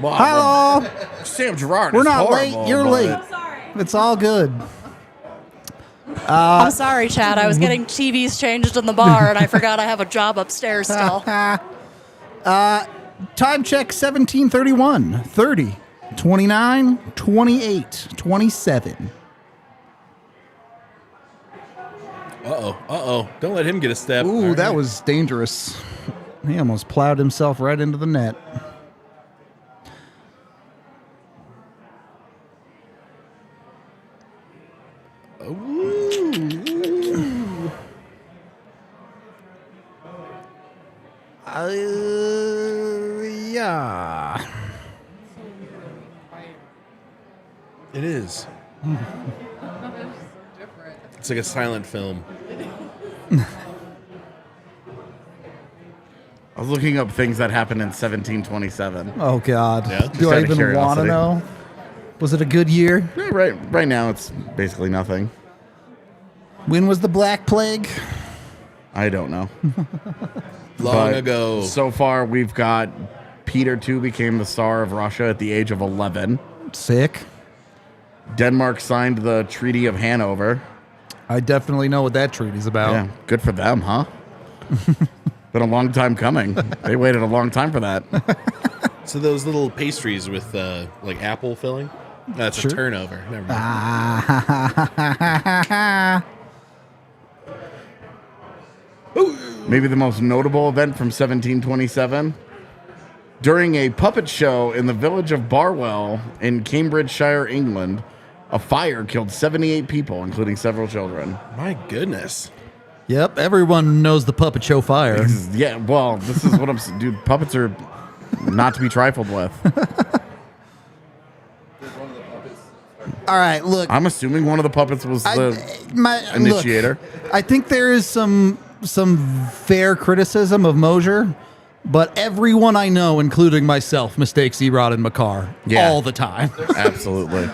Hello. Sam Gerard. We're is not horrible, late. You're but- late. Sorry. It's all good. I'm sorry, Chad. I was getting TVs changed in the bar, and I forgot I have a job upstairs still. Time check 17:31, 30, 29, 28, 27. Uh-oh. Don't let him get a step. Ooh, All that right. was dangerous. He almost plowed himself right into the net. Yeah. It is. It's like a silent film. I was looking up things that happened in 1727. Oh, God. Yeah? Do Just I out of even want to curiosity. know? Was it a good year? Yeah, right now, it's basically nothing. When was the Black Plague? I don't know. Long But ago. So far, we've got Peter II became the Tsar of Russia at the age of 11. Sick. Denmark signed the Treaty of Hanover. I definitely know what that treaty's about. Yeah, good for them, huh? Been a long time coming. They waited a long time for that. So those little pastries with like apple filling? That's Sure. a turnover. Never mind. Maybe the most notable event from 1727. During a puppet show in the village of Barwell in Cambridgeshire, England, a fire killed 78 people, including several children. My goodness. Yep, everyone knows the puppet show fire. Yeah, well, this is what I'm saying. Dude, puppets are not to be trifled with. All right, look. I'm assuming one of the puppets was the initiator. Look, I think there is some fair criticism of Mosier, but everyone I know, including myself, mistakes Erod and Makar all the time. Absolutely.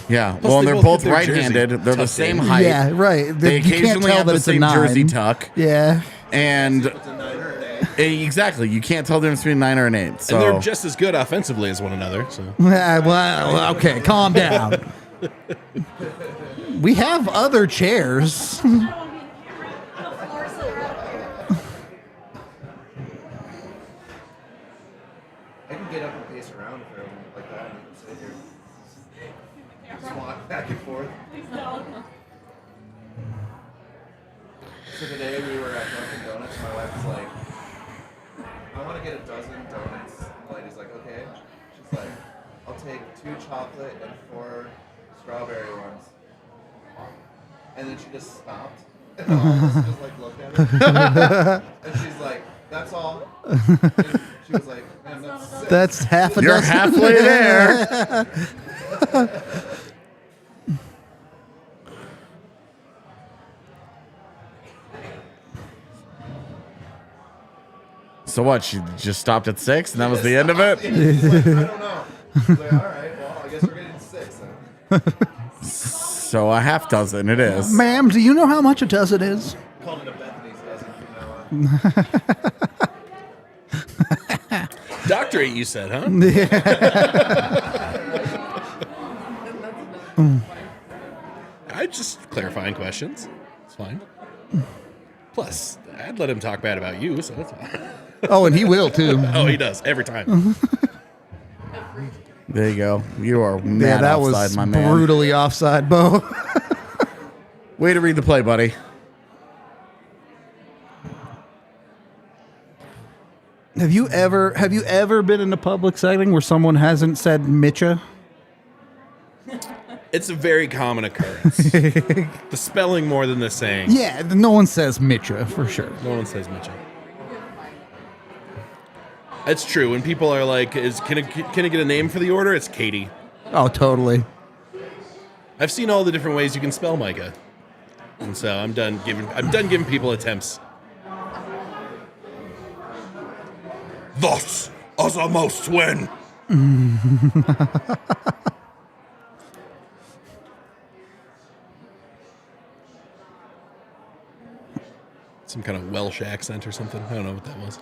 Yeah, Plus well, they they're both both get their right-handed. jersey They're the tucked same in. height. Yeah, right. They You can't occasionally tell have that the it's a same 9. jersey tuck. Yeah. And exactly, you can't tell the difference between a 9 or an 8. So And they're just as good offensively as one another. So Well, okay, calm down. We have other chairs. I can get up and pace around for a moment like that and you can sit here. Just walk back and forth. So today we were at Dunkin' Donuts and my wife was like, I want to get a dozen donuts. And the lady's like, okay. She's like, I'll take 2 chocolate and 4 strawberry ones. And then she just stopped. And all of us just like looked at her. And she's like, that's all. And she was like, man, that's 6. That's half a you're dozen. halfway there. So what? She just stopped at 6, and that was the end of it. She's like, I don't know. She's like, all right, well, I guess we're getting 6 then. So a half dozen it is. Ma'am, do you know how much a dozen is? Called it a Bethany's dozen from now on. doctorate, you said, huh? I just clarifying questions. It's fine. Plus, I'd let him talk bad about you, so that's fine. Oh, and he will too. Oh, he does every time. There you go. You are Yeah, mad that offside, was my man. brutally offside, Bo. Way to read the play, buddy. Have you ever been in a public setting where someone hasn't said Mitcha? It's a very common occurrence. The spelling more than the saying. Yeah, no one says Mitcha for sure. No one says Mitchell. It's true. When people are like, can I get a name for the order? It's Katie. Oh, totally. I've seen all the different ways you can spell Micah. And so I'm done giving people attempts. Thus, as a most win. Some kind of Welsh accent or something. I don't know what that was.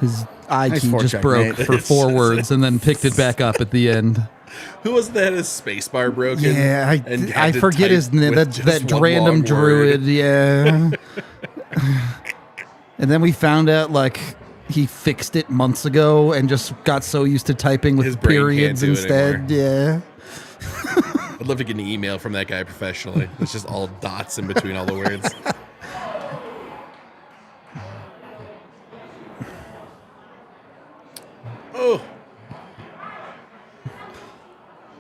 His eye Nice key just forecheck, broke mate. for 4 words and then picked it back up at the end. Who was that? His space bar broken. Yeah, and I had to forget type his name. with That just one random long word. druid. Yeah. And then we found out like he fixed it months ago and just got so used to typing with His brain can't periods do it instead. anymore. Yeah. I'd love to get an email from that guy professionally. It's just all dots in between all the words. Oh,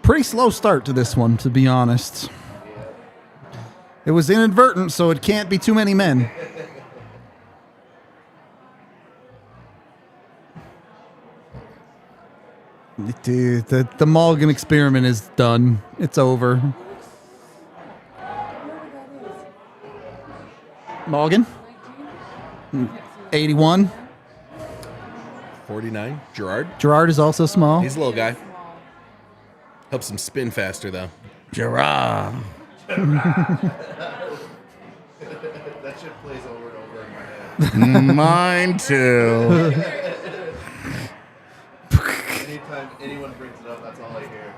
Pretty slow start to this one, to be honest. It was inadvertent, so it can't be too many men. Dude, the Mulligan experiment is done. It's over. Mulligan? 81. 49. Gerard. Gerard is also small. He's a little guy. Helps him spin faster, though. Gerard. That shit plays over and over in my head. Mine too. Anytime anyone brings it up, that's all I hear.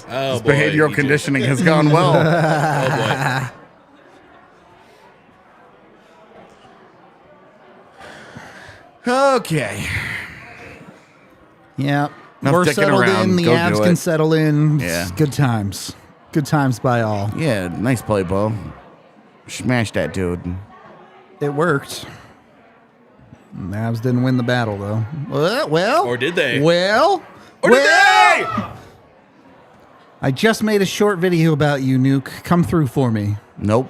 Oh, boy. Behavioral he conditioning has gone well. just- Oh, boy. Okay. Yeah. Enough We're dicking settled around. in. The Go do abs it. can settle in. Yeah. Good times. Good times by all. Yeah, nice play, Bo. Smash that dude. It worked. Mavs didn't win the battle, though. Well. Or did they? Well. Or did they? I just made a short video about you, Nuke. Come through for me. Nope.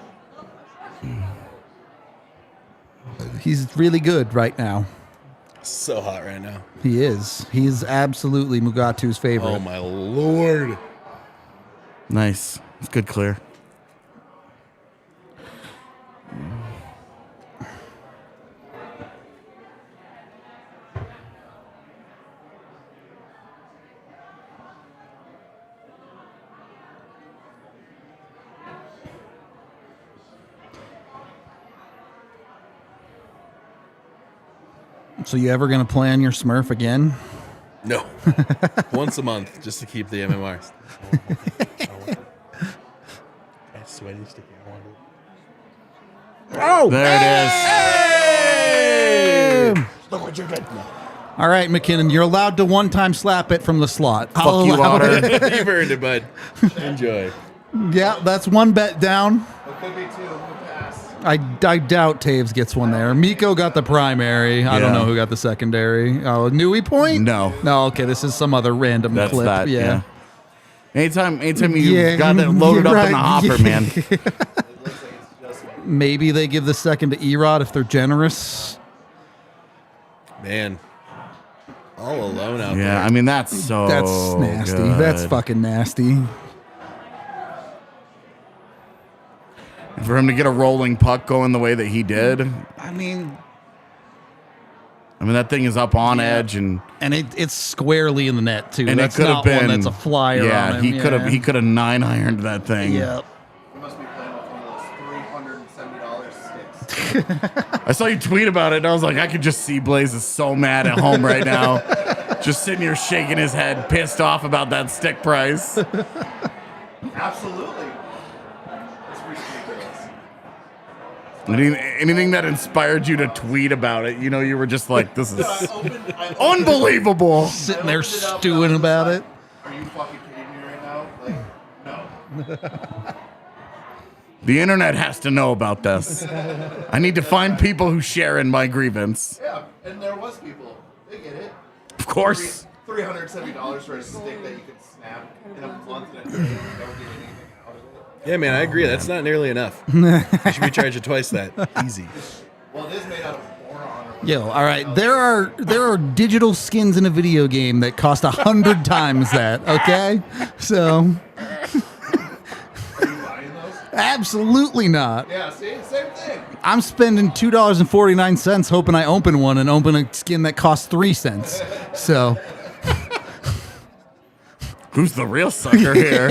He's really good right now. So hot right now. He is. He's absolutely Mugatu's favorite. Oh, my Lord. Nice. It's good clear. So you ever going to play on your Smurf again? No. Once a month, just to keep the MMRs. Sweaty sticky. I want it. Oh! There it is. Look what you did. All right, McKinnon, you're allowed to one-time slap it from the slot. Fuck you, Otter. You've earned it, bud. Enjoy. Yeah, that's one bet down. It could be 2. Who pass? I doubt Taves gets one there. Miko got the primary. I don't Yeah. know who got the secondary. Oh, Newey point? No. No, okay, this is some other random That's clip. that. Yeah. Anytime you Yeah, got it loaded you're up in the right. hopper, man. It looks like it's just Maybe they give the second to Erod if they're generous. Man. All alone out Yeah, there. I mean that's so. That's nasty. good. That's fucking nasty. For him to get a rolling puck going the way that he did. I mean, that thing is up on edge, and it's squarely in the net too. it That's could have not been. one that's a flyer Yeah, on him. he could have 9-ironed that thing. Yep. You must be playing with one of those $370 sticks. I saw you tweet about it, and I was like, I could just see Blaze is so mad at home right now, just sitting here shaking his head, pissed off about that stick price. Absolutely. It's ridiculous. Anything that inspired you to tweet about it, you were just like, this is I opened unbelievable. Sitting there opened it up stewing and I was about like, it. Are you fucking kidding me right now? Like, no. The internet has to know about this. I need to find people who share in my grievance. Yeah, and there was people. They get it. Of course. $370 for a stick that you could snap in a month and a day and you don't get anything out of it. Yeah, man, I agree. That's not nearly enough. You should be charging twice that. Easy. Well, it is made out of boron or whatever. Yo, all right. There are digital skins in a video game that cost 100 times that. Okay, so Are you buying those? absolutely not. Yeah, see? Same thing. I'm spending $2.49 hoping I open one and open a skin that costs 3 cents. So Who's the real sucker here?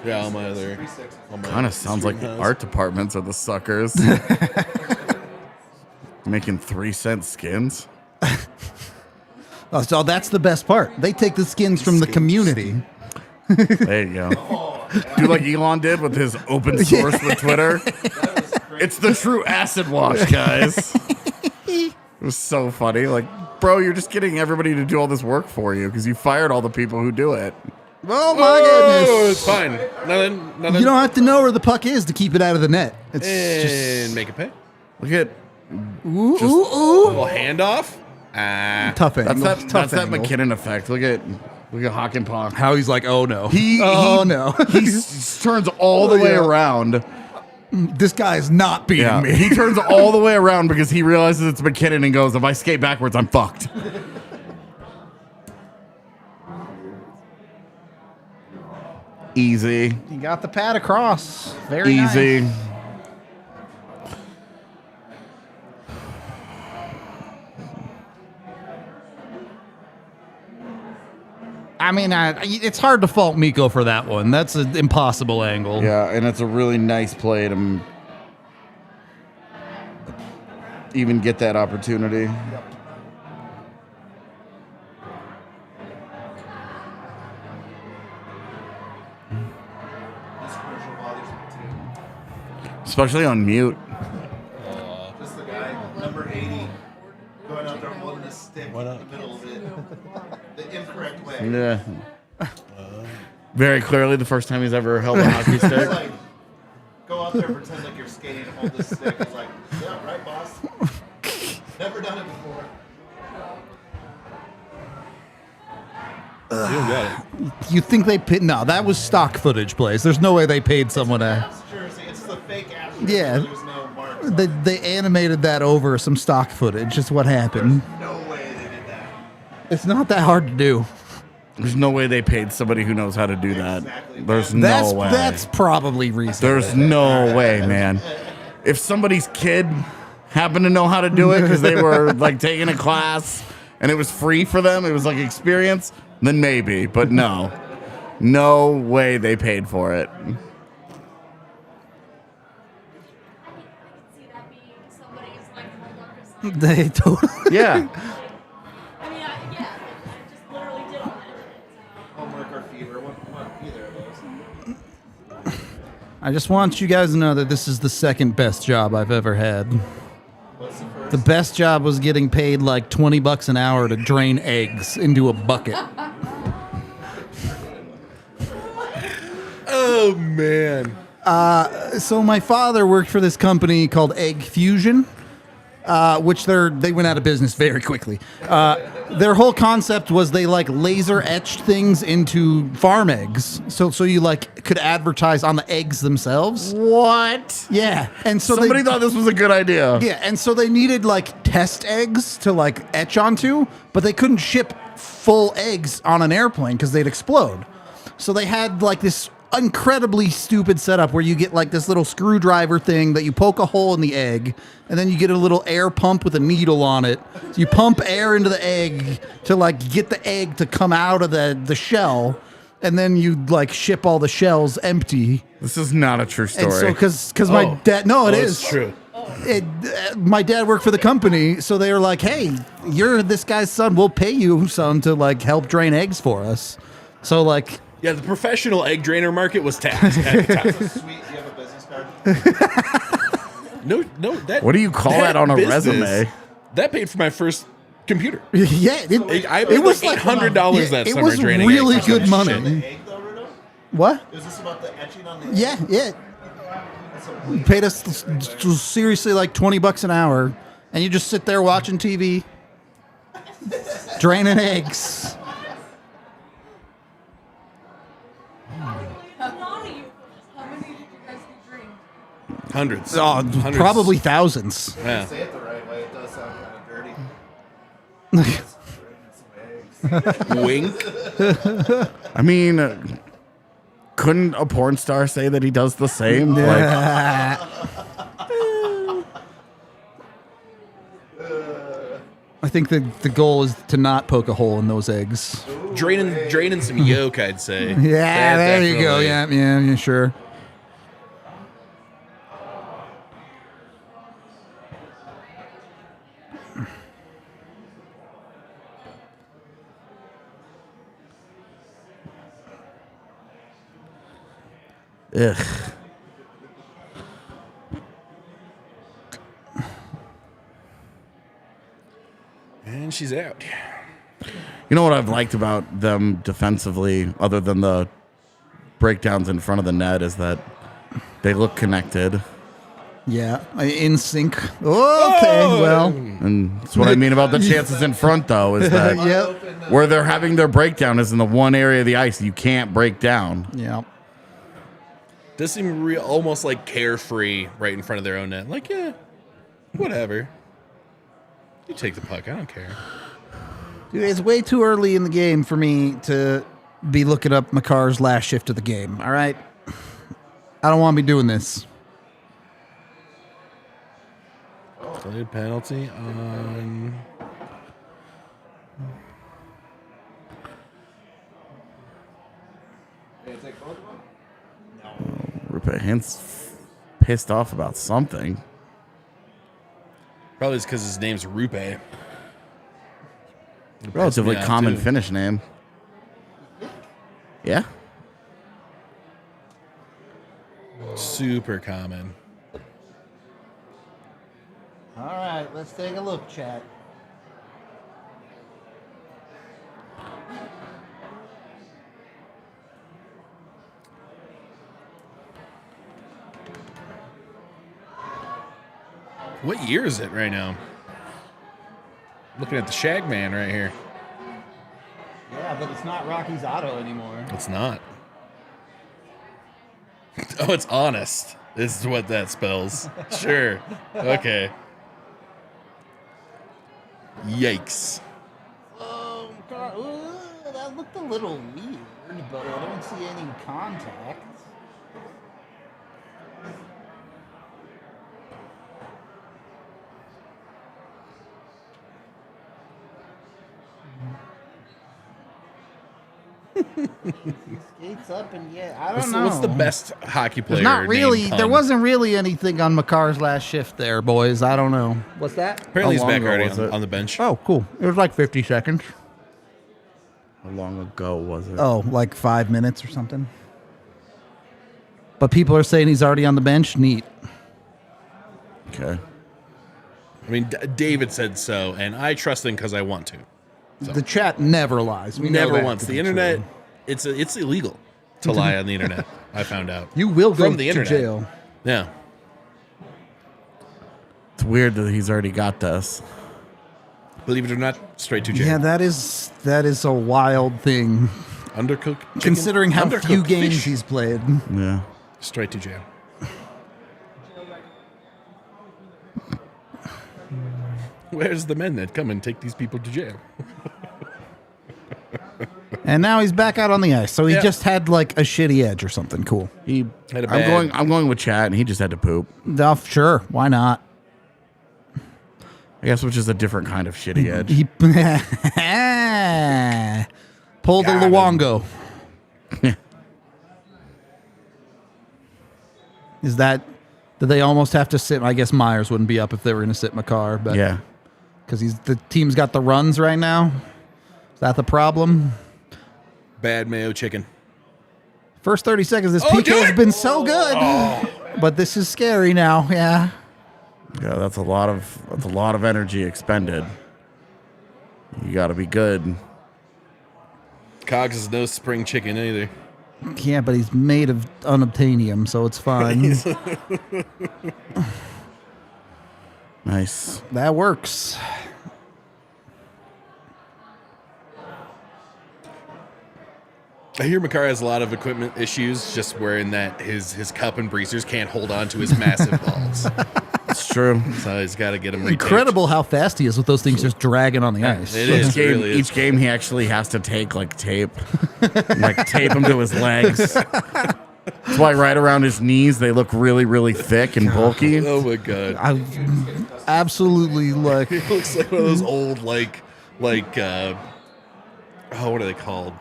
Yeah, all my other. Kind of sounds like the art departments are the suckers. Making 3-cent skins. Oh, so that's the best part. They take the skins from the community. There you go. Do like Elon did with his open source with Twitter. It's the true acid wash, guys. It was so funny. Like, bro, you're just getting everybody to do all this work for you because you fired all the people who do it. Oh my Oh, goodness. it's fine. Nothing. You don't have to know where the puck is to keep it out of the net. It's And make it pay. Look at ooh, just- ooh, ooh. Little handoff. Tough angle. that's tough that angle. McKinnon effect. Look at Hawk and Pong. How he's like, oh no. He turns all the way around. This guy is not beating Yeah, me. he turns all the way around because he realizes it's McKinnon and goes, if I skate backwards, I'm fucked. Easy. He got the pad across. Very Easy. nice. I mean, it's hard to fault Miko for that one. That's an impossible angle. Yeah, and it's a really nice play to even get that opportunity. This commercial bothers me too. Especially on mute. Just the guy, number 80, going out there holding a stick in the middle of it. The incorrect way. Yeah. Very clearly the first time he's ever held a hockey It's stick. like, go out there and pretend like you're skating and hold this stick. It's like, yeah, right, boss. Never done it before. You don't got it. You think they paid? No, that was stock footage plays. There's no way they paid someone to. Ass jersey. It's the fake ass jersey. Yeah. There's no marks. They animated that over some stock footage. Is what happened. No way they did that. It's not that hard to do. There's no way they paid somebody who knows how to do that. Exactly. There's That's no way. that's probably reasonable. There's no way, man. If somebody's kid happened to know how to do it because they were like taking a class and it was free for them, it was like experience, then maybe. But no. No way they paid for it. See that being somebody's like hold up or something. They totally. Yeah. I mean, yeah, I just literally did all that. Homework or fever. One either of those. I just want you guys to know that this is the second best job I've ever had. What's the first? The best job was getting paid like $20 an hour to drain eggs into a bucket. Oh man. So my father worked for this company called Egg Fusion, which they went out of business very quickly. Their whole concept was they like laser etched things into farm eggs, so you like could advertise on the eggs themselves. What? Yeah, and so Somebody they, thought this was a good idea. yeah, and so they needed like test eggs to like etch onto, but they couldn't ship full eggs on an airplane because they'd explode. So they had like this incredibly stupid setup where you get like this little screwdriver thing that you poke a hole in the egg, and then you get a little air pump with a needle on it. So you pump air into the egg to like get the egg to come out of the shell, and then you like ship all the shells empty. This is not a true story. And so because my dad, no, it is It's true. my dad worked for the company, so they were like, "Hey, you're this guy's son. We'll pay you some to like help drain eggs for us." So like, Yeah, the professional egg drainer market was taxed at the time. Sweet. Do you have a business card? No, that. What do you call that on a business, resume? That paid for my first computer. yeah, It was like $100 that it summer was draining really eggs. good The money. egg, though, Rudo? What? Is this about the etching on the egg? Yeah. That's a Paid us seriously like $20 an hour, and you just sit there watching TV, draining eggs. How many did you guys drink? Hundreds. Oh, Hundreds. probably thousands. Yeah. Say it the right way. It does sound kind of dirty. Some eggs. Wink. I mean, couldn't a porn star say that he does the same? Like, I think the goal is to not poke a hole in those eggs. draining some yolk, I'd say. Yeah, there you go. Yeah, sure. Ugh. And she's out. You know what I've liked about them defensively, other than the breakdowns in front of the net, is that they look connected. Yeah, in sync. Okay, well. And that's what I mean about the chances in front, though, is that Yep. where they're having their breakdown is in the one area of the ice you can't break down. Yeah. Does seem almost like carefree right in front of their own net. Like, yeah, whatever. You take the puck. I don't care. Dude, it's way too early in the game for me to be looking up Makar's last shift of the game, all right? I don't want to be doing this. Delayed penalty on... Rupert Hintz pissed off about something. Probably it's because his name's Rupe. Relatively common too. Finnish name. Yeah? Super common. All right, let's take a look, chat. What year is it right now? Looking at the Shagman right here. Yeah, but it's not Rocky's Auto anymore. It's not. Oh, it's honest. This is what that spells. Sure. Okay. Yikes. Oh, God. Ooh, that looked a little weird, but I don't see any contact. Skates up and I don't know. What's the best hockey player? There's not really. named There Pun? wasn't really anything on Makar's last shift there, boys. I don't know. What's that? Apparently, he's How back long already ago was it? on the bench. Oh, cool. It was like 50 seconds. How long ago was it? Oh, like 5 minutes or something. But people are saying he's already on the bench. Neat. Okay. I mean, David said so, and I trust him because I want to. The chat never lies. We know Never that once. to The be internet, true. it's illegal to lie on the internet. I found out. You will go From the to internet. jail. Yeah. It's weird that he's already got this. Believe it or not, straight to jail. Yeah, that is a wild thing. Undercooked chicken, Considering how few undercooked games fish. he's played. Yeah. Straight to jail. Where's the men that come and take these people to jail? And now he's back out on the ice. So he Yeah. just had like a shitty edge or something. Cool. He. Had a I'm bad- going with Chad, and he just had to poop. Oh, sure. Why not? I guess which is a different kind of shitty edge. He pulled Got the him. Luongo. Is that? Did they almost have to sit? I guess Myers wouldn't be up if they were going to sit Makar, but Yeah. because the team's got the runs right now. Is that the problem? Bad mayo chicken. First 30 seconds, this Oh, PK do has it! been so good, but this is scary now. Yeah. Yeah, that's a lot of energy expended. You got to be good. Cogs is no spring chicken either. Yeah, but he's made of unobtainium, so it's fine. Nice. That works. I hear Makar has a lot of equipment issues, just wearing that his cup and breezers can't hold on to his massive balls. It's true. So he's got to get them Incredible how fast he is with those things just dragging on the ice. It is. Each game, really is. each game he actually has to take like tape, like tape him to his legs. That's why right around his knees they look really, really thick and bulky. Oh my god. I absolutely like. He looks like one of those old like Oh, what are they called?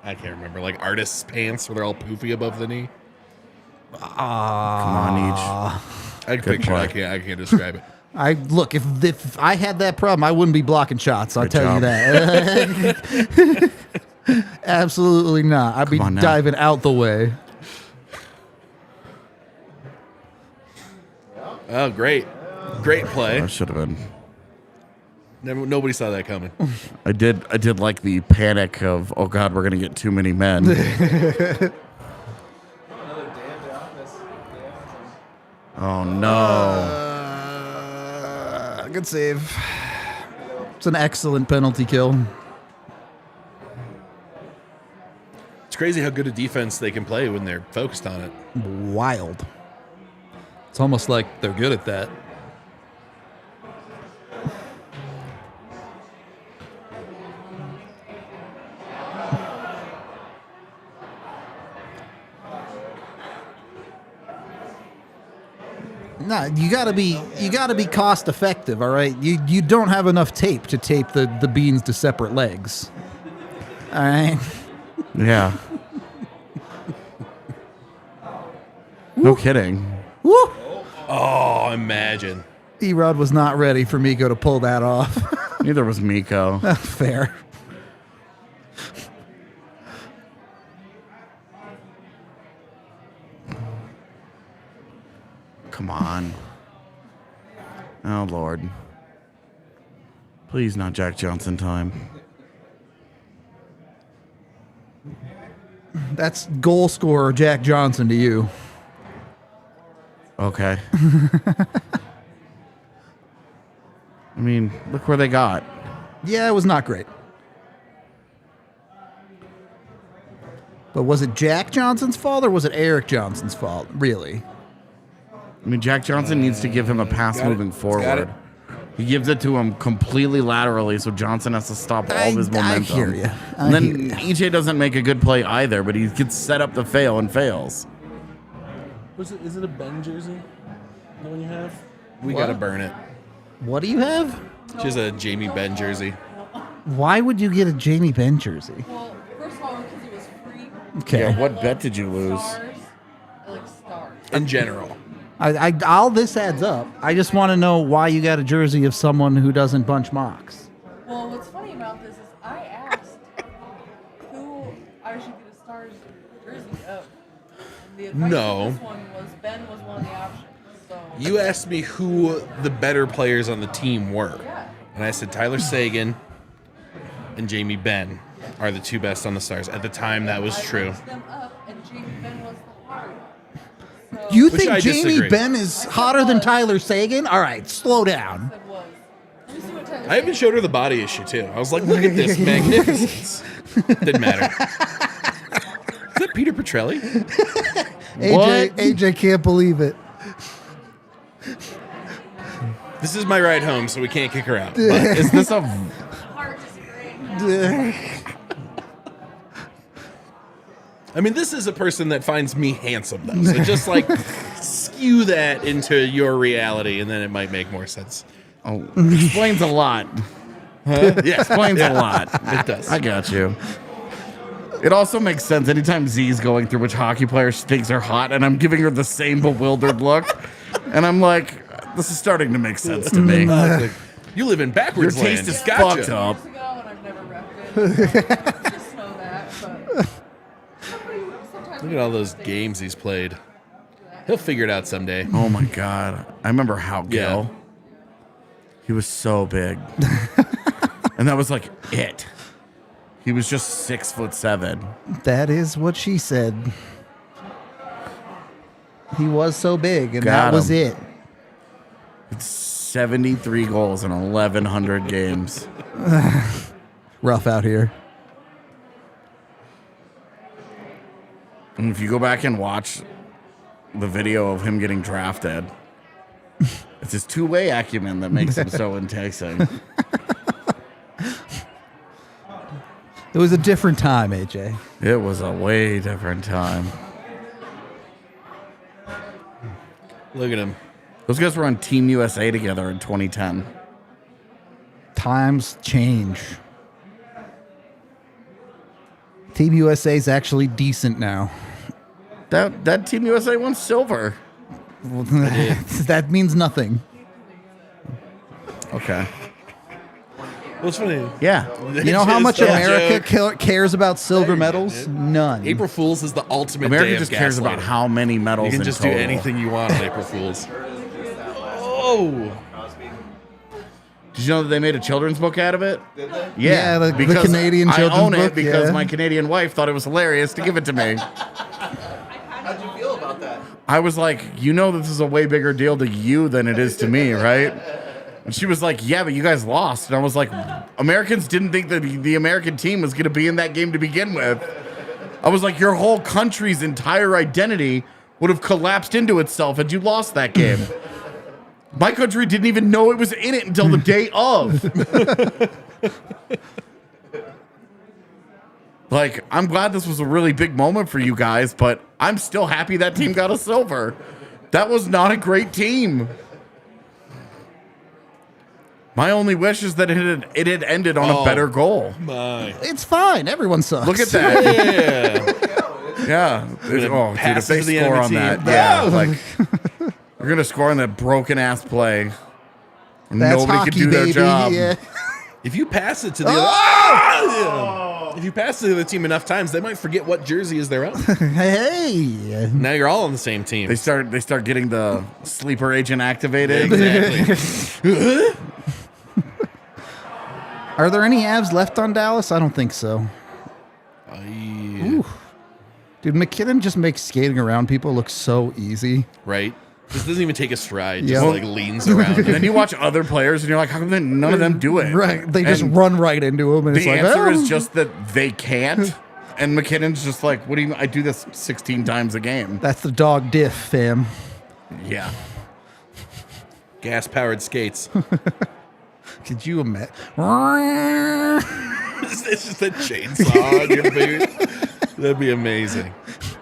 I can't remember. Like artist's pants where they're all poofy above the knee. Come on, Each. I can picture it. I can't describe it. Look, if I had that problem, I wouldn't be blocking shots. I'll Good tell you job. that. Absolutely not. I'd be on now. diving out the way. Oh, great. Great play. That should have been. Nobody saw that coming. I did like the panic of, oh God, we're gonna get too many men. Another damn down. Oh no. Good save. It's an excellent penalty kill. It's crazy how good a defense they can play when they're focused on it. Wild. It's almost like they're good at that. Nah, you gotta be cost effective, all right? You don't have enough tape to tape the beans to separate legs. All right. Yeah. No kidding. Woo! Oh, imagine. Erod was not ready for Miko to pull that off. Neither was Miko. Fair. Come on. Oh Lord. Please not Jack Johnson time. That's goal scorer Jack Johnson to you. Okay. I mean, look where they got. Yeah, it was not great. But was it Jack Johnson's fault or was it Eric Johnson's fault? Really? I mean, Jack Johnson needs to give him a pass got it. moving Got it. forward. He gives it to him completely laterally, so Johnson has to stop all of his momentum. I hear you. And then EJ doesn't make a good play either, but he gets set up to fail and fails. Is it a Ben jersey? The one you have? We gotta burn it. What do you have? She's a Jamie Benn jersey. Why would you get a Jamie Benn jersey? Well, first of all, because it was free. Okay. Yeah, what bet did you lose? Stars. I like stars. In general. All this adds up. I just want to know why you got a jersey of someone who doesn't bunch mocks. Well, what's funny about this is I asked who I should get a stars jersey of. And the advice No. of this one was Ben was one of the options. So You asked me who the better players on the team were. Yeah. And I said Tyler Sagan and Jamie Benn are the two best on the Stars. At the time, that was I true. looked them up, and Jamie Ben was the hotter one. So You Which think I Jamie disagree. Benn is hotter than Tyler Sagan? All right, slow down. it was. Let me see what Tyler I even showed her the body issue, too. I was like, look at this magnificence. Didn't matter. Is that Peter Petrelli? AJ can't believe it. This is my ride home, so we can't kick her out. But Is this a... Heart disagreeing. I mean, this is a person that finds me handsome, though. So just like skew that into your reality, and then it might make more sense. Oh, explains a lot. Yeah, Explains a lot. it does. I got you. It also makes sense anytime Z's going through which hockey player she thinks are hot, and I'm giving her the same bewildered look. And I'm like, this is starting to make sense to me. You live in Your backwards taste land. is Gotcha. fucked up. Years ago, and I've never repped it. Just know that. But sometimes Look at all those games he's played. He'll figure it out someday. Oh my God. I remember how Yeah. Gill. He was so big. And that was like it. He was just 6'7". That is what she said. He was so big, and Got that was him. it. 73 goals in 1,100 games. Rough out here. And if you go back and watch the video of him getting drafted, it's his two-way acumen that makes him so enticing. It was a different time, AJ. It was a way different time. Look at him. Those guys were on Team USA together in 2010. Times change. Team USA is actually decent now. That Team USA won silver. That means nothing. Okay. What's funny? Yeah. You know how much Just a America joke. cares about silver medals? None. April Fool's is the ultimate America day of just cares about gaslighting. how many medals You can in just total. do anything you want on April Fool's. Oh, Did you know that they made a children's book out of it? Did they? Yeah, the because Canadian I children's own book, it because yeah. my Canadian wife thought it was hilarious to give it to me. How'd you feel about that? I was like, you know, this is a way bigger deal to you than it is to me, right? And she was like, yeah, but you guys lost. And I was like, Americans didn't think that the American team was going to be in that game to begin with. I was like, your whole country's entire identity would have collapsed into itself had you lost that game. My country didn't even know it was in it until the day of. Like, I'm glad this was a really big moment for you guys, but I'm still happy that team got a silver. That was not a great team. My only wish is that it had ended on a better goal. my. It's fine. Everyone sucks. Look at that. Yeah. Yeah. Oh, dude, if pass they it to the score enemy on team. that, yeah, like we're gonna score on that broken ass play. That's Nobody hockey, can do their baby. job. Yeah. If you pass it to the other, if you pass it to the team enough times, they might forget what jersey is their own. Hey. Now you're all on the same team. They start getting the sleeper agent activated. Exactly. Are there any Avs left on Dallas? I don't think so. Ooh. Dude, McKinnon just makes skating around people look so easy. Right? This doesn't even take a stride. Yeah. Just like leans around. And then you watch other players and you're like, how come none of them do it? Right. They just And run right into him. And it's The like, answer oh. is just that they can't. And McKinnon's just like, what do you? I do this 16 times a game. That's the dog diff, fam. Yeah. Gas powered skates. Could you imagine? It's just a chainsaw on your boot. That'd be amazing.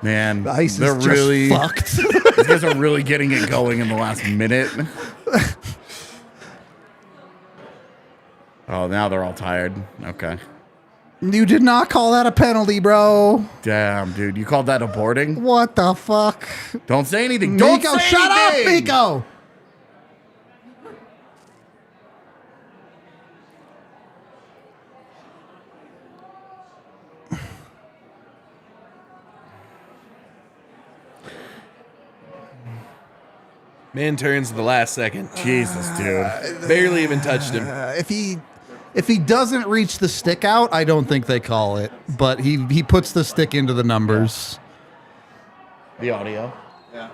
Man, The ice they're is really just fucked. these guys are really getting it going in the last minute. Oh, now they're all tired. Okay. You did not call that a penalty, bro. Damn, dude. You called that a boarding? What the fuck? Don't say anything. Don't Miko, say shut anything. up, Miko. Man turns at the last second. Jesus, dude. Barely even touched him. If he doesn't reach the stick out, I don't think they call it. But he puts the stick into the numbers. The audio. Yeah.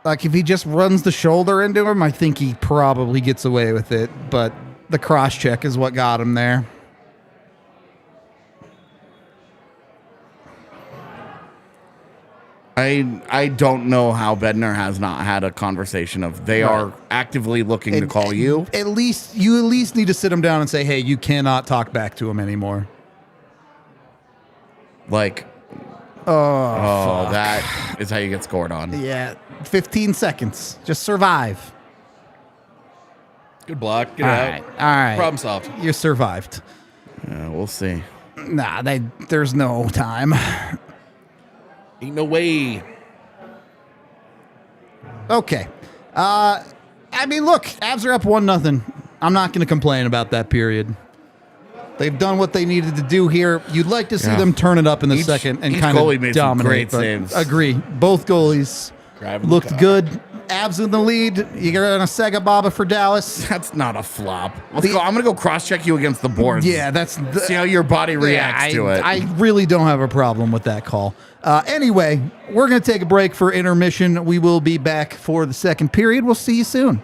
Like if he just runs the shoulder into him, I think he probably gets away with it. But the cross check is what got him there. I don't know how Bednar has not had a conversation of they are actively looking to call you. At least you need to sit him down and say, hey, you cannot talk back to him anymore. Like, oh, that is how you get scored on. Yeah, 15 seconds. Just survive. Good block. Get All out. right, all right. Problem solved. You survived. Yeah, we'll see. Nah, there's no time. Ain't no way. Okay. I mean, look, Avs are up 1-0. I'm not going to complain about that period. They've done what they needed to do here. You'd like to see Yeah. them turn it up in the Each- second and each kind goalie of made some dominate. great but saves. Agree. Both goalies Driving the looked car. good. Avs in the lead. You're going to Sega Baba for Dallas. That's not a flop. Let's go. I'm going to go cross-check you against the boards. Yeah, that's See how your body reacts to it. I really don't have a problem with that call. Anyway, we're going to take a break for intermission. We will be back for the second period. We'll see you soon.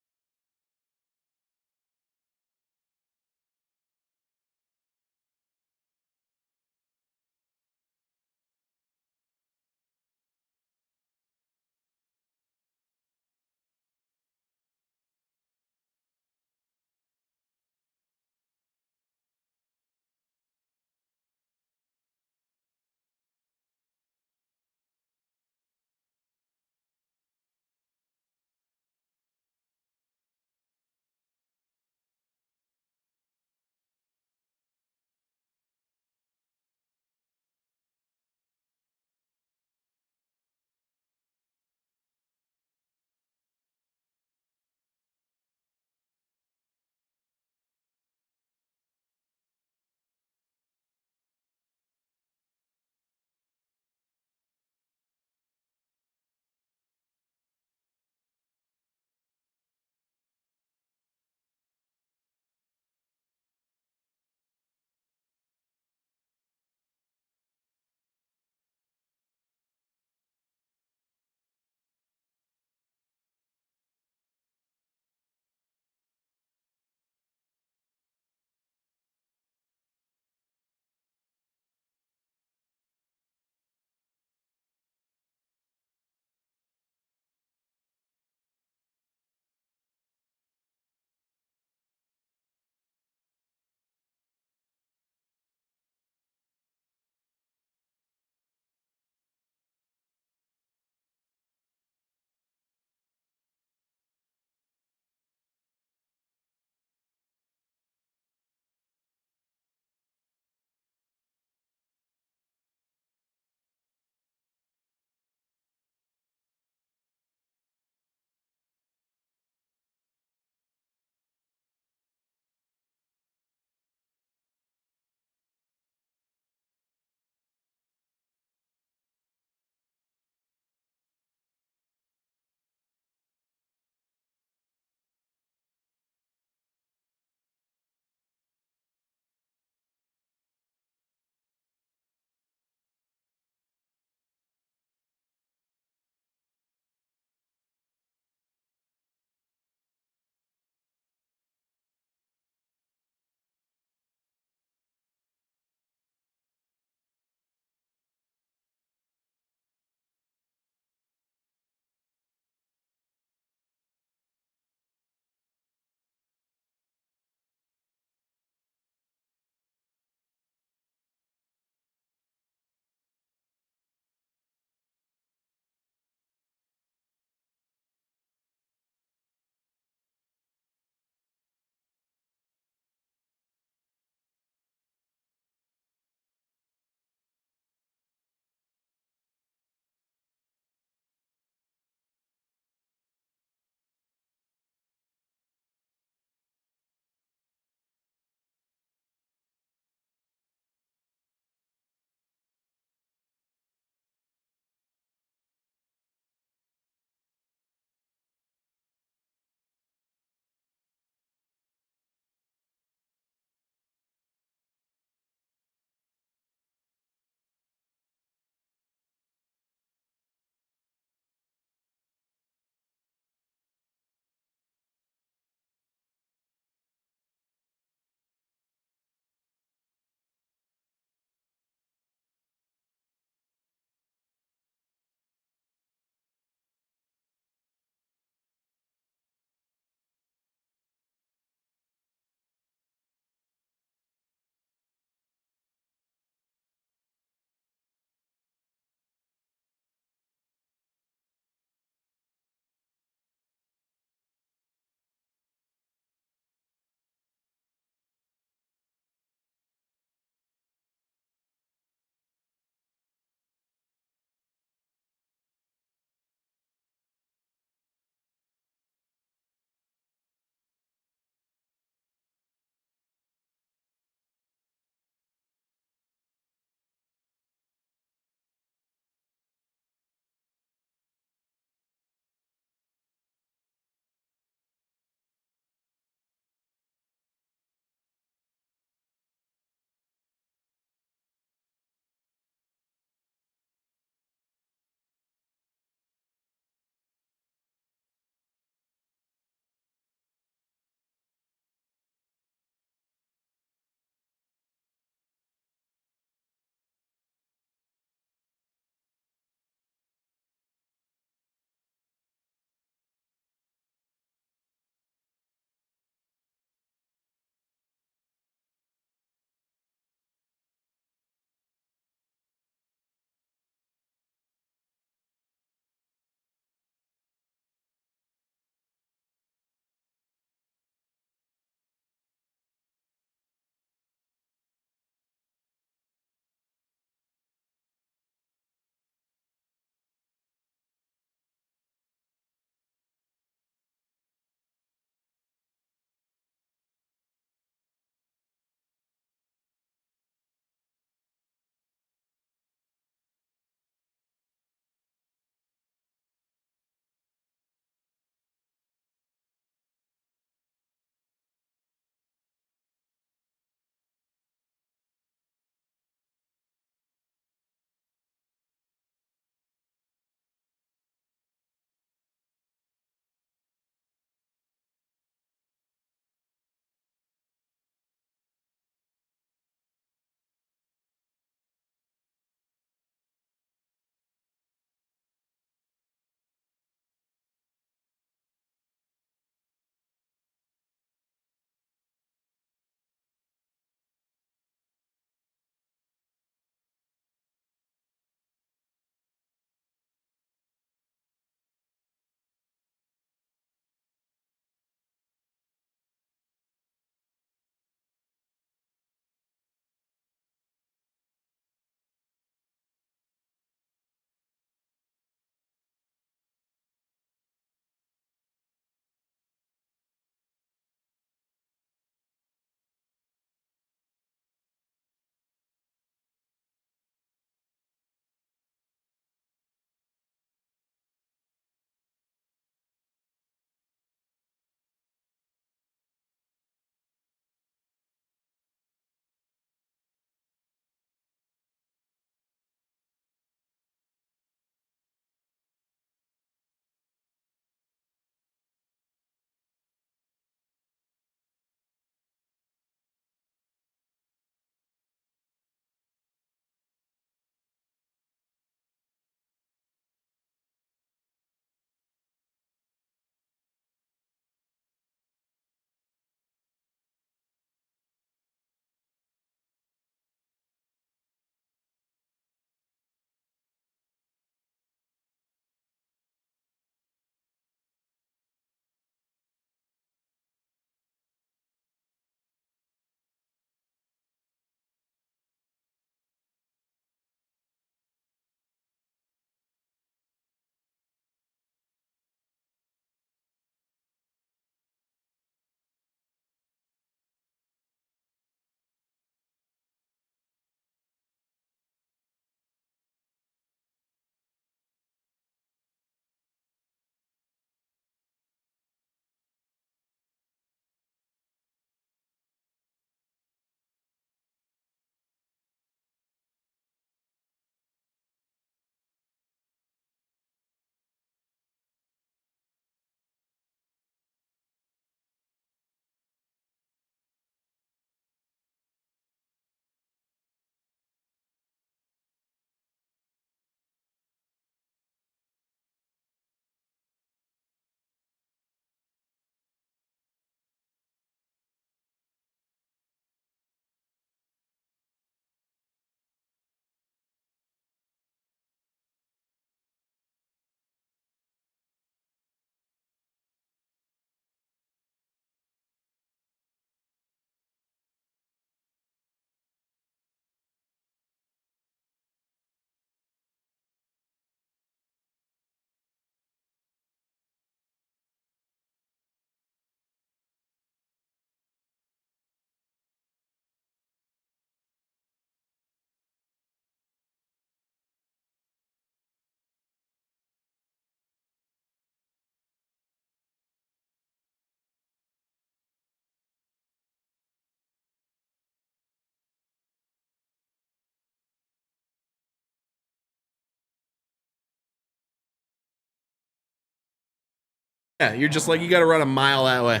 you're just like, you got to run a mile that way.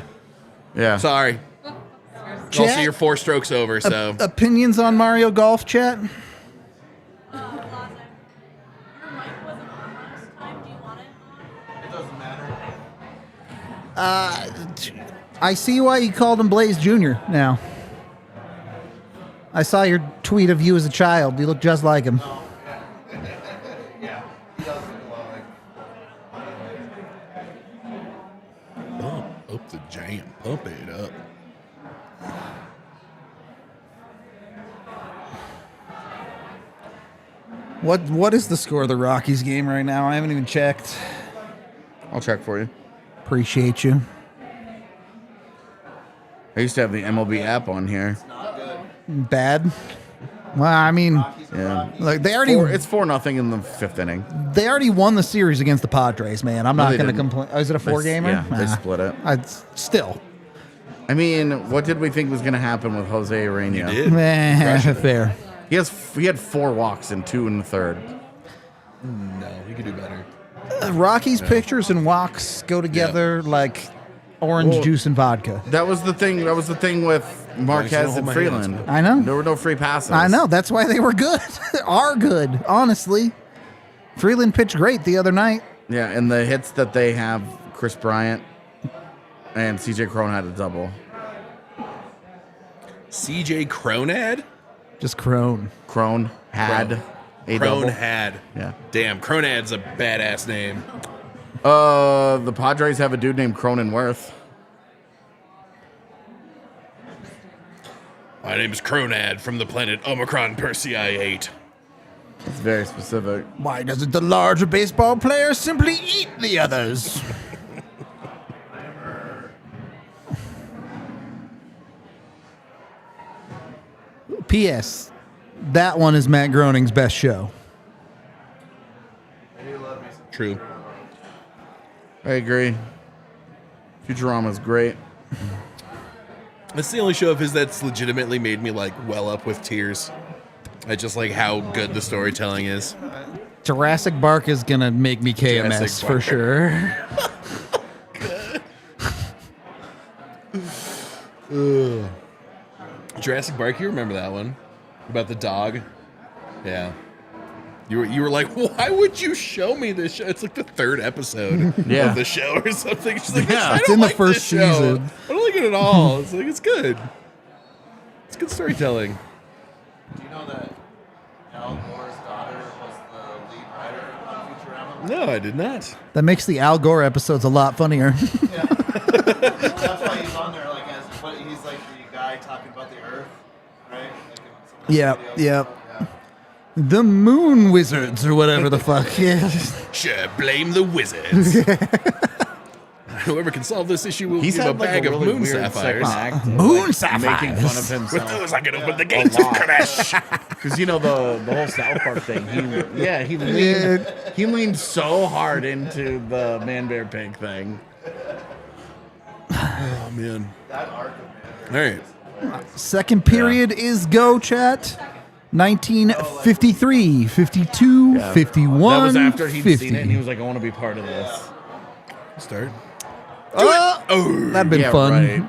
Yeah. Sorry. Chat? Also, you're 4 strokes over, so. Opinions on Mario Golf, chat? Your mic wasn't on last time. Do you want it on? It doesn't matter. I see why you called him Blaze Jr. now. I saw your tweet of you as a child. You look just like him. Yeah, he does look like. Up the jam. Pump it up. What is the score of the Rockies game right now? I haven't even checked. I'll check for you. Appreciate you. I used to have the MLB app on here. Bad. Well, I mean, Yeah. like they already It's 4-0 in the 5th inning. they already won the series against the Padres, man. I'm No, not they going to didn't. complain. Oh, is it a 4-gamer? Yeah, they split it. Still. I mean, what did we think was going to happen with Jose Urena? You did. Fair. He had 4 walks and 2 in the 3rd. No, you could do better. Rockies pictures and walks go together like orange Well, juice and vodka. That was the thing. That was the thing with Marquez hold and my Freeland. I know. There were no free passes. I know. That's why they were good. Are good, honestly. Freeland pitched great the other night. Yeah, and the hits that they have, Chris Bryant and CJ Cron had a double. CJ Cronad? Just Crone. Cron had a double. Crone had. Yeah. Damn, Cronad's a badass name. The Padres have a dude named Cronenworth. My name is Cronad from the planet Omicron Persei 8. It's very specific. Why doesn't the larger baseball player simply eat the others? P.S. That one is Matt Groening's best show. True. I agree. Futurama's great. That's the only show of his that's legitimately made me like well up with tears. I just like how good the storytelling is. Jurassic Bark is gonna make me KMS Jurassic for Bark. sure. Jurassic Park, you remember that one? About the dog? Yeah. You were like, why would you show me this show? It's like the 3rd episode Yeah. of the show or something. She's like, Yeah, I it's don't in the like first this show. season. I don't like it at all. It's like, it's good. It's good storytelling. Do you know that Al Gore's daughter was the lead writer on Futurama? No, I did not. That makes the Al Gore episodes a lot funnier. That's why he's on there, like, as what he's like the guy talking about the Earth, right? Like in some of the videos. Yeah. The Moon Wizards or whatever the fuck. Yeah. Sure, blame the wizards. Whoever can solve this issue will He's give a had like bag a of really moon weird sapphires. second act. Moon Making sapphires. fun of himself. With those, I can open the gates of Kadesh. Because you know the whole South Park thing. He leaned so hard into the Man Bear Pig thing. Oh, man. That arc of man. All right. Second period is go, chat. 1953, 52, 51, That was after he'd 50. seen it, and he was like, "I want to be part of this." Start. That'd been Yeah, fun. right.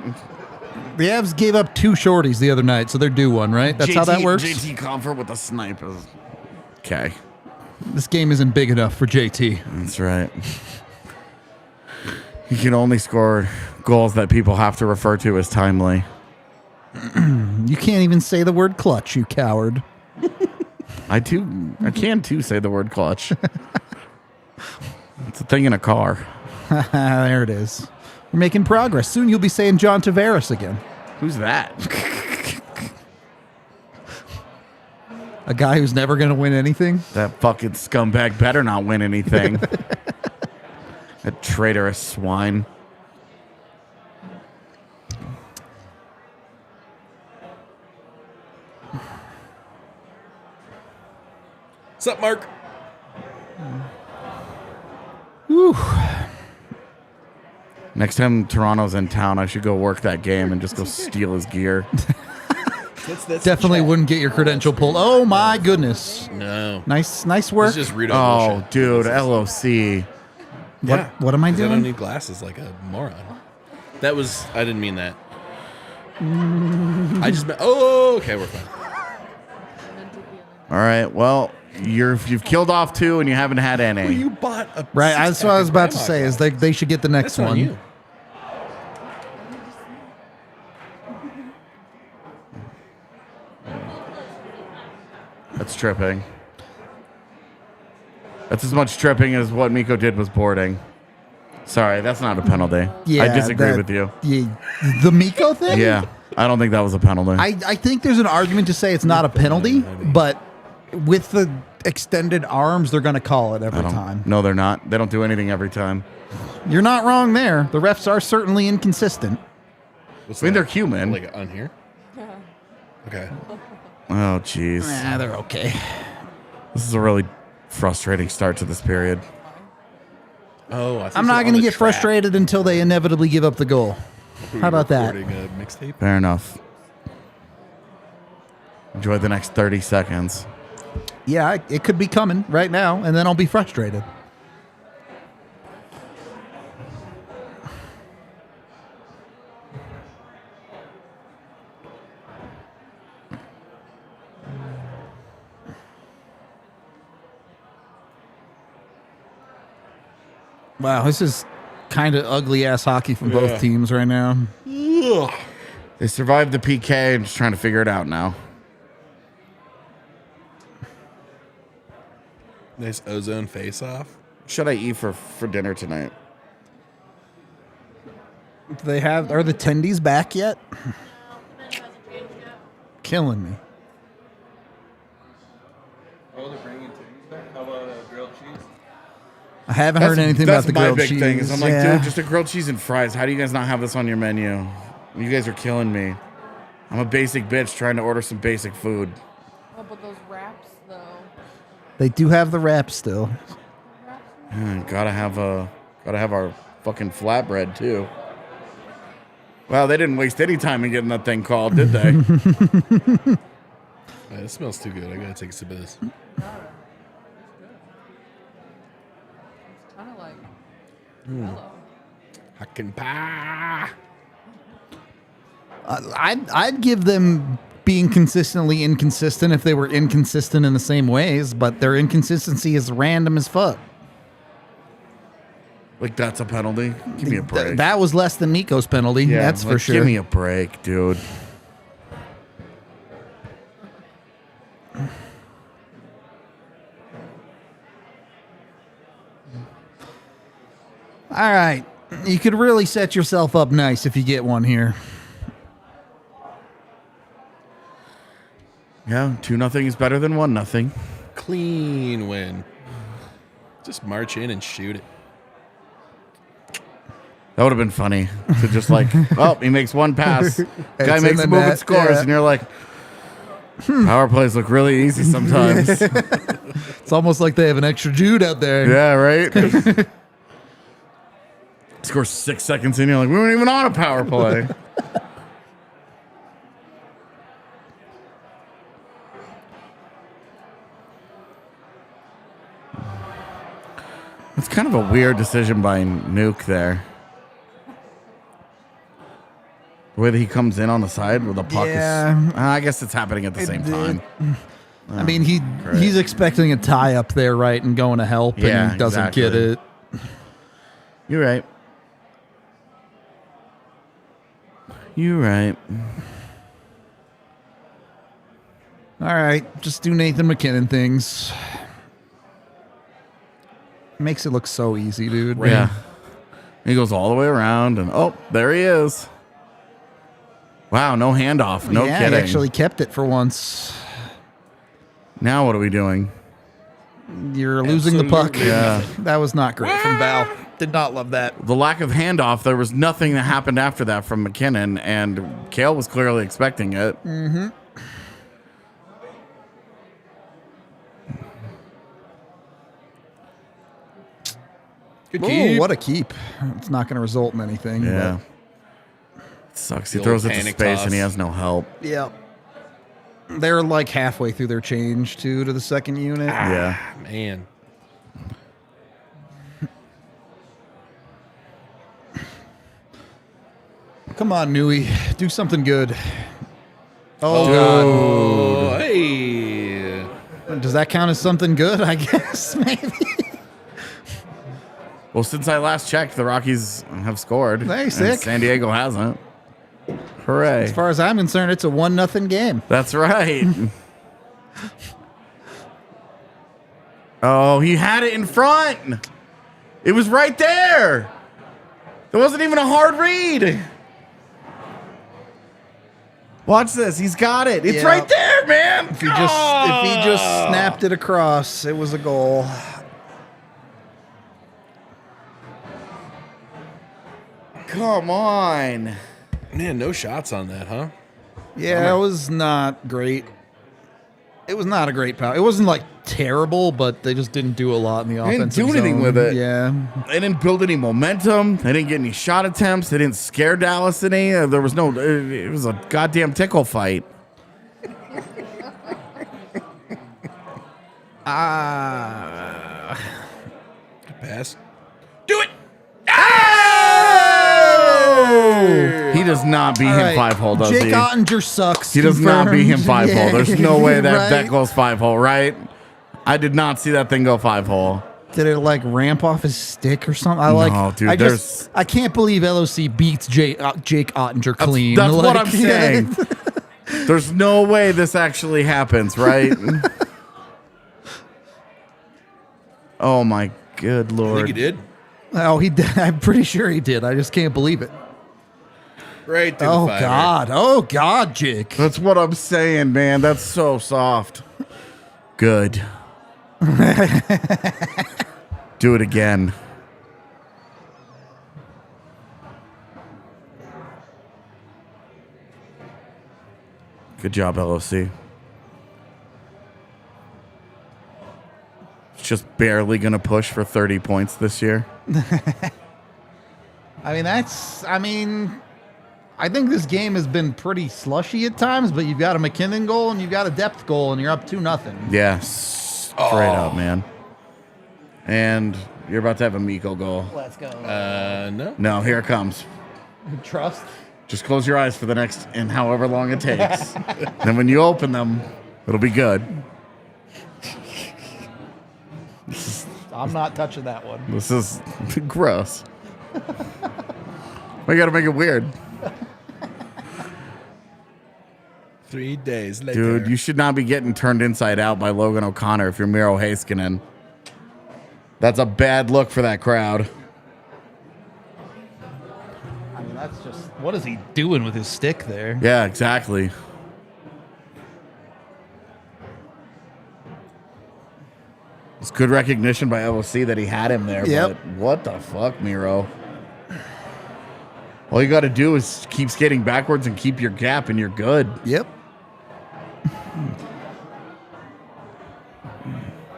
The Avs gave up 2 shorties the other night, so they're due one, right? That's how that works? JT Comfort with the sniper. Okay, This game isn't big enough for JT. that's right. He can only score goals that people have to refer to as timely. You can't even say the word clutch, you coward. I can too say the word clutch. It's a thing in a car. There it is. We're making progress. Soon you'll be saying John Tavares again. Who's that? A guy who's never going to win anything. That fucking scumbag better not win anything. That traitorous swine. What's up, Mark? Whew. Next time Toronto's in town, I should go work that game and just go steal his gear. That's Definitely wouldn't get your credential pulled. Oh my goodness. No. Nice work. It's just Rudo Oh, bullshit. dude, LOC. What am I 'cause I don't doing? need glasses like a moron. That was. I didn't mean that. I just meant. Oh, okay, we're fine. All right. Well, you've killed off 2 and you haven't had any. Well, you bought a. Right, that's what I was about to grandma say. Is glass. they should get the next That's on one. you. That's tripping. That's as much tripping as what Miko did was boarding. Sorry, that's not a penalty. I disagree with you. The Miko thing? Yeah, I don't think that was a penalty. I think there's an argument to say it's not a penalty, but with the extended arms, they're going to call it every time. No, they're not. They don't do anything every time. You're not wrong there. The refs are certainly inconsistent. What's I mean, that? they're human. Like on here. Okay. Oh, jeez. They're okay. This is a really frustrating start to this period. Oh, I I'm not going to get frustrated until they inevitably give up the goal. How about that? A mixtape. Fair enough. Enjoy the next 30 seconds. Yeah, it could be coming right now, and then I'll be frustrated. Wow, this is kind of ugly ass hockey from both teams right now. Ugh. They survived the PK and just trying to figure it out now. Nice ozone face off. What should I eat for dinner tonight? Are the tendies back yet? No, the menu hasn't changed yet. Killing me. Oh, they're bringing titties back? How about grilled cheese? I haven't heard anything about the grilled big cheese. thing. Is I'm like, Yeah. dude, just a grilled cheese and fries. How do you guys not have this on your menu? You guys are killing me. I'm a basic bitch trying to order some basic food. Oh, but those wraps though. They do have the wrap still. Gotta have our fucking flatbread too. Wow, they didn't waste any time in getting that thing called, did they? It smells too good. I gotta take a sip of this. It's kind of like mellow. Hacking pie. I'd give them being consistently inconsistent if they were inconsistent in the same ways, but their inconsistency is random as fuck. Like that's a penalty. Give me a break. That was less than Miko's penalty. Yeah, that's for like, sure. Give me a break, dude. All right. You could really set yourself up nice if you get one here. Yeah, 2-0 is better than 1-0. Clean win. Just march in and shoot it. That would have been funny to just like, oh, he makes one pass, guy It's makes in a the move and net, scores, yeah. and you're like, power plays look really easy sometimes. It's almost like they have an extra Jude out there. Yeah, right. Score 6 seconds in, you're like, we weren't even on a power play. It's kind of a weird decision by Nuke there. The way that he comes in on the side with the puck Yeah. is... I guess it's happening at the same time. I mean, he's expecting a tie up there, right, and going to help, Yeah, and he doesn't get exactly. it. You're right. You're right. All right, just do Nathan McKinnon things. Makes it look so easy, dude. Yeah. He goes all the way around, and oh, there he is. Wow, no handoff. No yeah, kidding. he actually kept it for once. Now what are we doing? You're losing the puck. Absolutely Yeah. That was not great from Val. Did not love that. The lack of handoff, there was nothing that happened after that from McKinnon, and Kale was clearly expecting it. Mm-hmm. Good Ooh, keep. what a keep. It's not going to result in anything. Yeah. It sucks. He The throws old it to panic space, toss. and he has no help. But, yeah. They're like halfway through their change, too, to the second unit. Yeah. Man. Come on, Nui. Do something good. Oh, Oh, hey. God. Does that count as something good? I guess, maybe. Well, since I last checked, the Rockies have scored. Hey, and sick. San Diego hasn't. Hooray. As far as I'm concerned, it's a 1-0 game. That's right. Oh, he had it in front. It was right there. There wasn't even a hard read. Watch this. He's got it. It's Yeah. right there, man. If he just snapped it across, it was a goal. Come on. Man, no shots on that, huh? Yeah, it was not great. It was not a great power. It wasn't like terrible, but they just didn't do a lot in the They didn't offensive do anything zone. with it. Yeah. They didn't build any momentum. They didn't get any shot attempts. They didn't scare Dallas any. There was no. It was a goddamn tickle fight. Pass. Do it. He does not beat All him right. 5-hole, does Jake he? Ottinger sucks. He does not beat him confirmed. 5-hole. There's no way that right? that goes 5-hole, right? I did not see that thing go 5-hole. Did it like ramp off his stick or something? No, dude, I can't believe LOC beats Jake Ottinger clean. That's what Like, I'm saying. There's no way this actually happens, right? Oh my good I lord. think he did. Oh, he did. I'm pretty sure he did. I just can't believe it. Right to Oh the fiver. God. Oh God, Jake. That's what I'm saying, man. That's so soft. Good. Do it again. Good job, LOC. It's just barely going to push for 30 points this year. I think this game has been pretty slushy at times, but you've got a McKinnon goal and you've got a depth goal and you're up 2-0. Yeah, straight up, man. And you're about to have a Miko goal. Let's go. No. No, here it comes. Trust. Just close your eyes for the next and however long it takes. Then when you open them, it'll be good. I'm not touching that one. This is gross. We got to make it weird. 3 days later. Dude, you should not be getting turned inside out by Logan O'Connor if you're Miro Heiskanen. That's a bad look for that crowd. I mean, that's just what is he doing with his stick there? Yeah, exactly. It's good recognition by LOC that he had him there. Yep. But what the fuck, Miro? All you got to do is keep skating backwards and keep your gap, and you're good. Yep.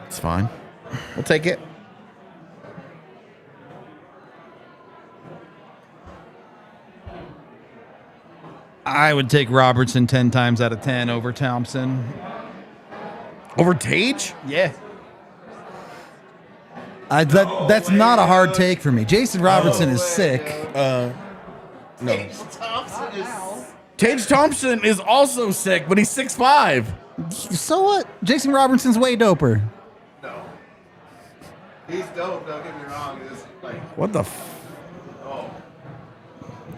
It's fine. We'll take it. I would take Robertson 10 times out of 10 over Thompson. Over Tage? Yeah. That's not a hard take for me. Jason Robertson is sick. No. Tage Thompson is also sick, but he's 6'5". So what? Jason Robertson's way doper. No. He's dope, don't get me wrong. It's like, What the oh.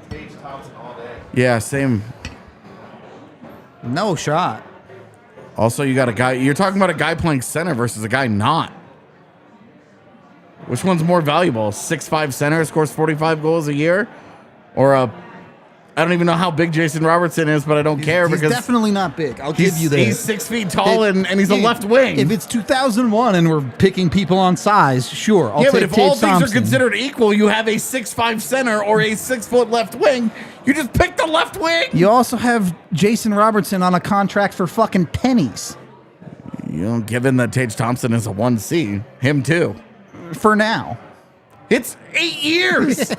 Tage Thompson all day. Yeah, same. No shot. Also, you got a guy. You're talking about a guy playing center versus a guy not. Which one's more valuable? 6'5" center scores 45 goals a year, or a? I don't even know how big Jason Robertson is, but I don't care He's because definitely not big. I'll give you that. he's 6 feet tall and he's a left wing. If it's 2001 and we're picking people on size, sure. I'll yeah, but take if all Tage things Thompson. are considered equal, you have a 6'5" center or a 6 foot left wing. You just pick the left wing. You also have Jason Robertson on a contract for fucking pennies You know, given that Tage Thompson is a 1C, him too. for now. It's 8 years.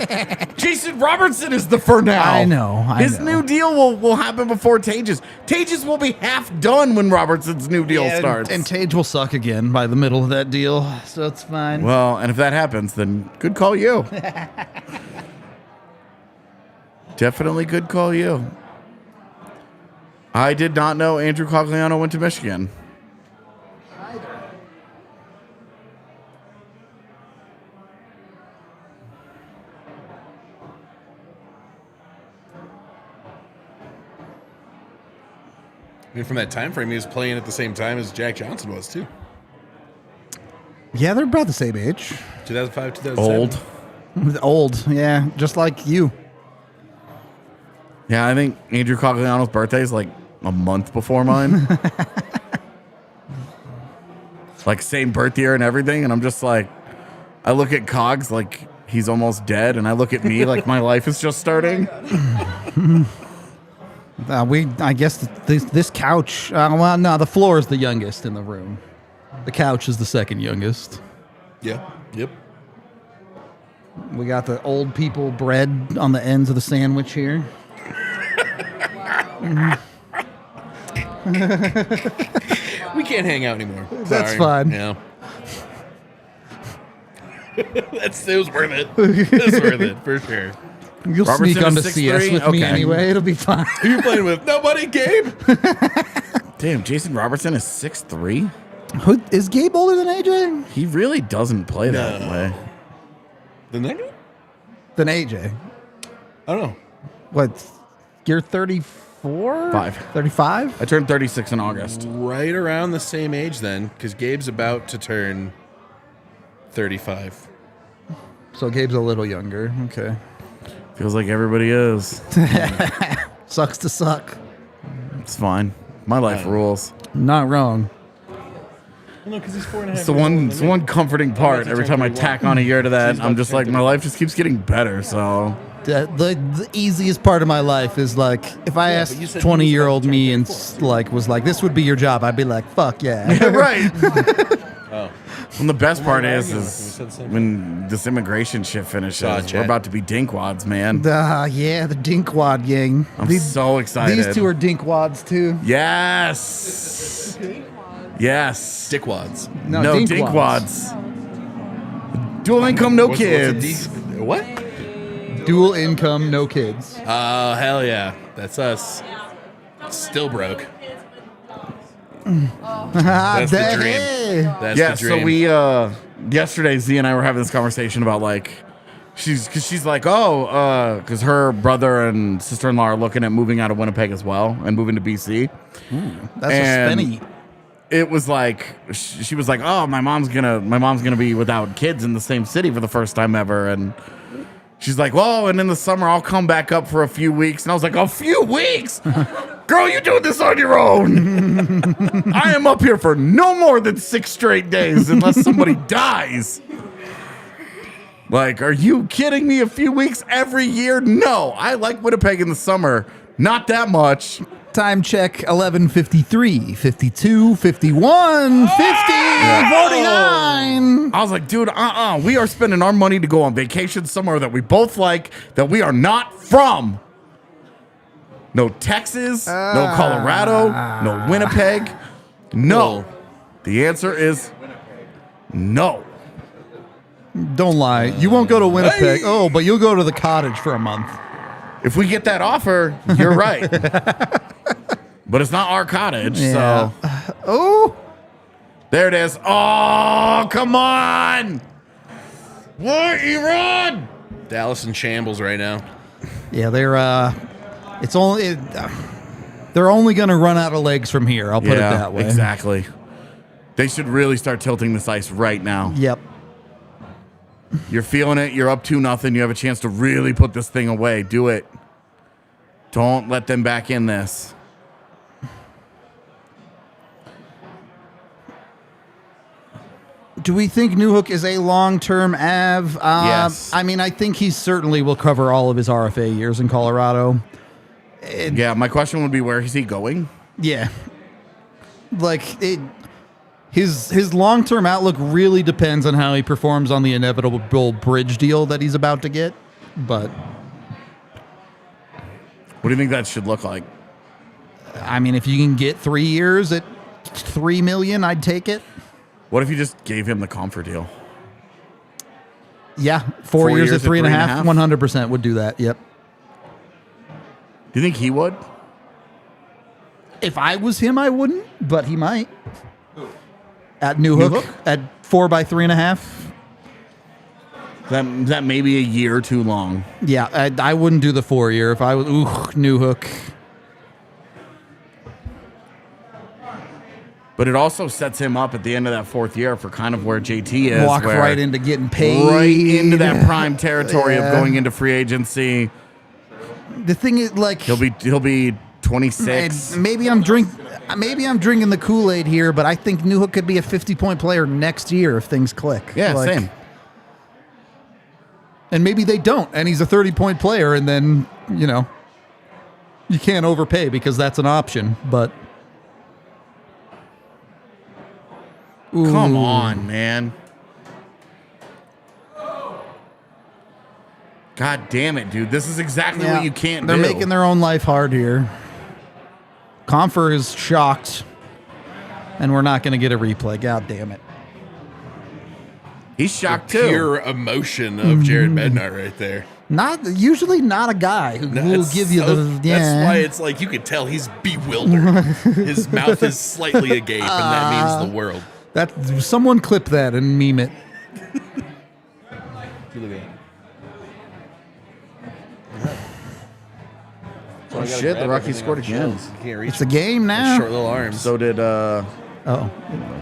Jason Robertson is the for now. I know. His new deal will happen before Tage's. Tage's will be half done when Robertson's new deal starts. And Tage will suck again by the middle of that deal, so it's fine. Well, and if that happens, then good call you. Definitely good call, you. I did not know Andrew Cogliano went to Michigan. I mean, from that time frame, he was playing at the same time as Jack Johnson was too. Yeah, they're about the same age. 2005, 2007. Old, yeah, just like you. Yeah, I think Andrew Cogliano's birthday is like a month before mine. Like same birth year and everything, and I'm just like, I look at Cogs like he's almost dead, and I look at me like my life is just starting. I guess this couch. Well, no, the floor is the youngest in the room. The couch is the second youngest. Yeah. Yep. We got the old people bread on the ends of the sandwich here. We can't hang out anymore. That's Sorry. fine. Yeah. It was worth it. It was worth it for sure. You'll Robertson sneak onto is CS 6'3"? with me Okay. anyway. It'll be fine. Who you playing with? Nobody, Gabe. Damn, Jason Robertson is 6'3". Who, is Gabe older than AJ? He really doesn't play that way. The nigga? Than AJ. I don't know. What? You're 34? 5. 35? I turned 36 in August. Right around the same age then, because Gabe's about to turn 35. So Gabe's a little younger. Okay. Feels like everybody is. Sucks to suck. It's fine. My life rules. Not wrong. No, because he's 4.5. It's the one comforting part. Every time I tack on a year to that, I'm just like, my life just keeps getting better. So The easiest part of my life is like, if I but you asked said 20-year-old you me was and like was like, this would be your job, I'd be like, fuck yeah. right. Oh. And the best part Why is are you? We said the same when this immigration shit finishes, Gotcha. we're about to be dinkwads, man. Yeah, the Dinkwad gang. I'm so excited. These two are Dinkwads too. Yes. Yes. Dickwads. No, Dinkwads. dinkwads. Dual income, no kids. What? Dual income, no kids. Oh, hell yeah. That's us. Still broke. That's the dream. That's Yeah, the dream. so we yesterday Z and I were having this conversation about like she's like, because her brother and sister-in-law are looking at moving out of Winnipeg as well and moving to BC. That's And a spenny. It was like she was like, oh, my mom's gonna be without kids in the same city for the first time ever, and she's like, well, and in the summer I'll come back up for a few weeks, and I was like, a few weeks? Girl, you doing this on your own. I am up here for no more than 6 straight days unless somebody dies. Like, are you kidding me? A few weeks every year? No, I like Winnipeg in the summer. Not that much. Time check 11:53, 52, 51, 50, 49. I was like, dude, we are spending our money to go on vacation somewhere that we both like, that we are not from. No Texas, no Colorado, no Winnipeg. No. The answer is no. Don't lie. You won't go to Winnipeg. Oh, but you'll go to the cottage for a month. If we get that offer, you're right. But it's not our cottage, Yeah. so. Oh, There it is. Oh, come on. What, Iran? Dallas in shambles right now. yeah. They're only going to run out of legs from here. I'll put it that way. Exactly. They should really start tilting this ice right now. Yep. You're feeling it. You're up 2-0. You have a chance to really put this thing away. Do it. Don't let them back in this. Do we think Newhook is a long-term Av? Yes. I mean, I think he certainly will cover all of his RFA years in Colorado. Yeah, my question would be, where is he going? Yeah. Like, his long-term outlook really depends on how he performs on the inevitable bridge deal that he's about to get. But, What do you think that should look like? I mean, if you can get 3 years at $3 million, I'd take it. What if you just gave him the comfort deal? Yeah, 4 years at 3.5, 100% would do that. Yep. Do you think he would? If I was him, I wouldn't, but he might. At New Hook, at 4 by 3.5. That may be a year too long. Yeah, I wouldn't do the 4-year if I was. New Hook. But it also sets him up at the end of that 4th year for kind of where JT is. Walk where right into getting paid. Right into that prime territory of Yeah. going into free agency. The thing is, like, He'll be 26. and maybe I'm drinking the Kool-Aid here, but I think New Hook could be a 50-point player next year if things click. Yeah, Like, same. And maybe they don't, and he's a 30-point player, and then, you can't overpay because that's an option, but... Come on, man. God damn it, dude. This is exactly what you can't They're do. making their own life hard here. Confer is shocked, and we're not going to get a replay. God damn it. He's shocked too. Pure emotion of Jared Bednar right there. Usually not a guy who will It's give you so- the... That's why it's like you could tell he's bewildered. His mouth is slightly agape, and that means the world. Someone clip that and meme it. Oh shit, the Rockies scored again. You can't reach It's a game now. short little arms. So did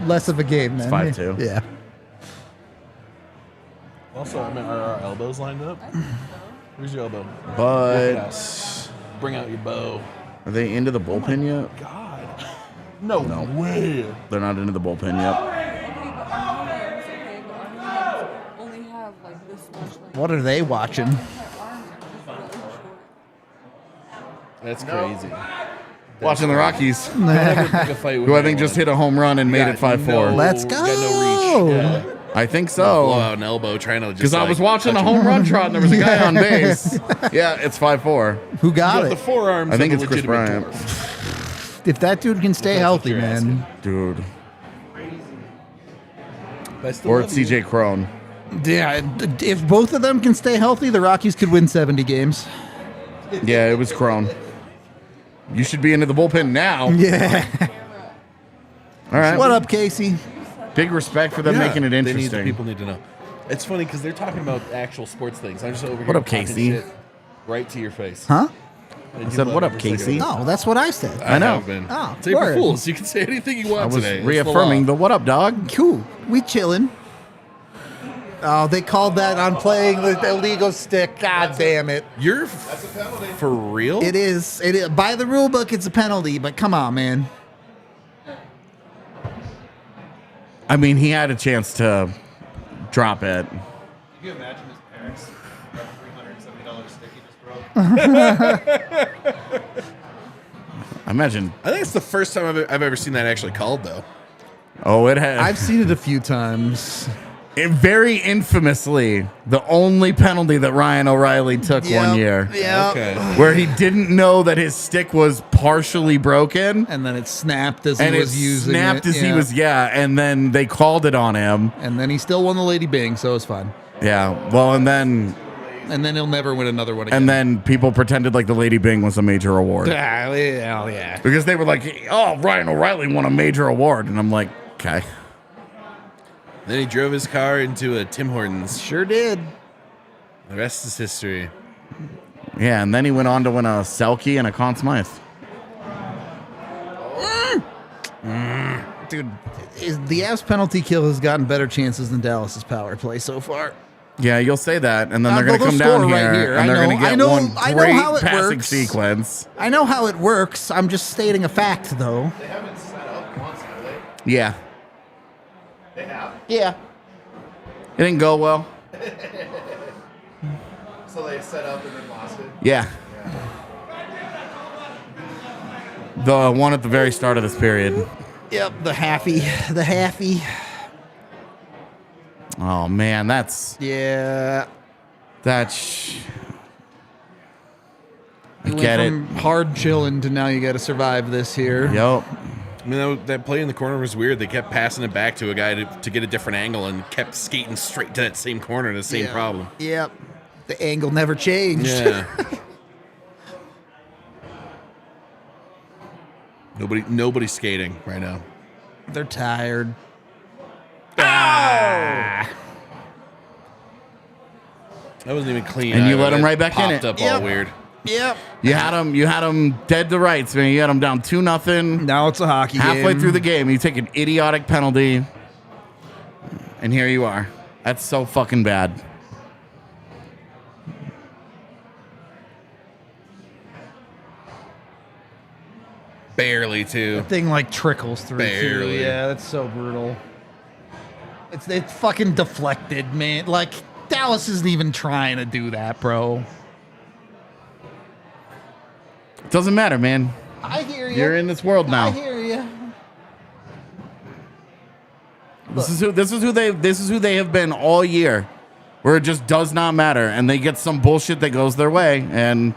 Less of a game then. 5-2. Yeah. Also, I mean, are our elbows lined up? Where's your elbow? but Bring out your bow. are they into the bullpen yet? God. No way. They're not into the bullpen yet. Okay, but our hands, only have like this much. Like, What are they watching? our arms are just really short. That's crazy. Watching the Rockies, Pick a fight with who I think just anyone. hit a home run and made it 5-4. Let's Got no go. reach. Yeah. I think Blow so. out an elbow trying to just Because I was like, watching a touch home run trot and there was a guy on base. Yeah, it's 5-4. Who got The it? forearms. I think of it's a Chris legitimate Bryant. dwarf. If that dude can stay That's healthy, what you're man. Dude. But I still Or love it's you. CJ Crone. Yeah, if both of them can stay healthy, the Rockies could win 70 games. Yeah, it was Crone. You should be into the bullpen now. Yeah. All right. What up, Casey? Big respect for them Yeah, making it they need- interesting. people need to know. It's funny because they're talking about actual sports things. I'm just over here. What up, talking Casey? shit right to your face. Huh? And I you said, love what up, every second Casey? of it. No, that's what I said. I know. have been. Oh, It's April word. Fools. You can say anything you want I was today. It's the reaffirming law. the what up, dog. Cool. We chilling. Oh, they called that on playing the illegal stick. God damn it. You're for real? It is. It is. By the rule book, it's a penalty, but come on, man. I mean, he had a chance to drop it. Can you imagine his parents? That $370 stick he just broke. I imagine. I think it's the first time I've ever seen that actually called, though. Oh, it had. I've seen it a few times. Very infamously, the only penalty that Ryan O'Reilly took one year. Yeah. Okay. Where he didn't know that his stick was partially broken. And then it snapped as And he it was using snapped it. as he was, and then they called it on him. And then he still won the Lady Bing, so it's fine. Yeah, well, and then And then he'll never win another one again. and then people pretended like the Lady Bing was a major award. Yeah. Because they were like, oh, Ryan O'Reilly won a major award. And I'm like, okay. Then he drove his car into a Tim Hortons. Sure did. The rest is history. Yeah, and then he went on to win a Selkie and a Conn Smythe. Dude, the Avs penalty kill has gotten better chances than Dallas's power play so far. Yeah, you'll say that, and then they're They'll going to come score down right here, here. and I they're know- going to I get know- one I know great how it passing works. sequence. I know how it works. I'm just stating a fact, though. They haven't set up once, have they? Yeah. They have. Yeah. It didn't go well. So they set up and then lost it. Yeah. The one at the very start of this period. Yep, the halfy. The halfy. Oh, man, that's... Yeah. That's... I You get it. went from hard chilling to now you got to survive this here. Yep. I mean, that play in the corner was weird. They kept passing it back to a guy to get a different angle and kept skating straight to that same corner, the same Yeah. problem. Yep. The angle never changed. Yeah. Nobody's skating right now. They're tired. That wasn't even clean. And you either. let him right back in Popped it. up Yep. all weird. Yep. You had him dead to rights, man. You had him down 2-0. Now it's a hockey Halfway game. through the game, you take an idiotic penalty, and here you are. That's so fucking bad. Barely too. Thing like trickles through. Too. Barely. Yeah, that's so brutal. It's fucking deflected, man. Like Dallas isn't even trying to do that, bro. Doesn't matter, man. I hear you. You're in this world I now. hear you. This is who they have been all year, where it just does not matter, and they get some bullshit that goes their way, and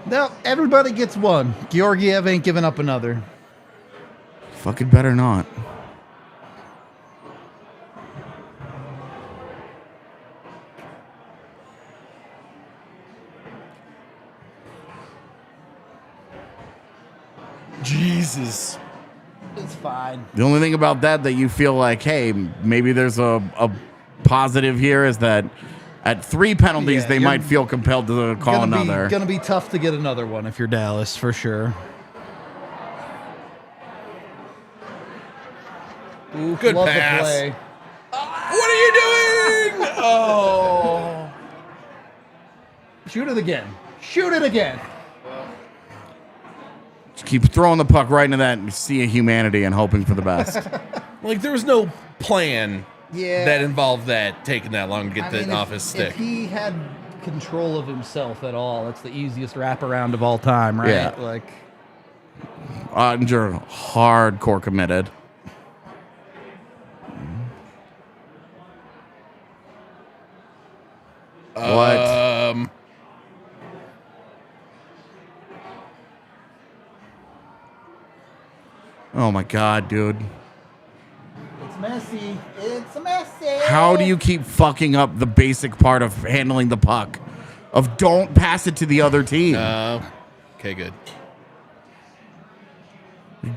No, everybody gets one. Georgiev ain't giving up another. fucking better not. Jesus. It's fine. The only thing about that you feel like, hey, maybe there's a positive here is that at 3 penalties Yeah, they you're might feel compelled to call another. Gonna be tough to get another one if you're Dallas for sure. Ooh, good Love pass. the play. What are you doing? Oh. Shoot it again. Shoot it again. Just keep throwing the puck right into that sea of humanity and hoping for the best. Like there was no plan Yeah. that involved that taking that long to get that off his stick. If he had control of himself at all, that's the easiest wraparound of all time, right? Yeah. Like, Ottinger, hardcore committed. What? Oh my god, dude. it's messy. It's messy. How do you keep fucking up the basic part of handling the puck? Of don't pass it to the other team. Okay, good.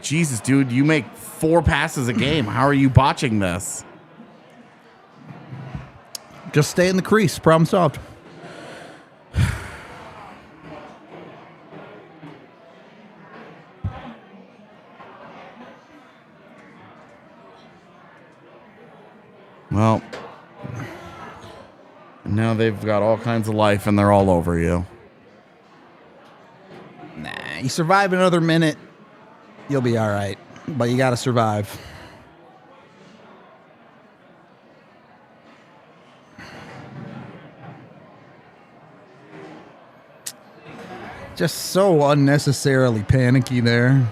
Jesus, dude, you make 4 passes a game. How are you botching this? Just stay in the crease. Problem solved. Well, now they've got all kinds of life and they're all over you. Nah, you survive another minute, you'll be all right. But you got to survive. Just so unnecessarily panicky there.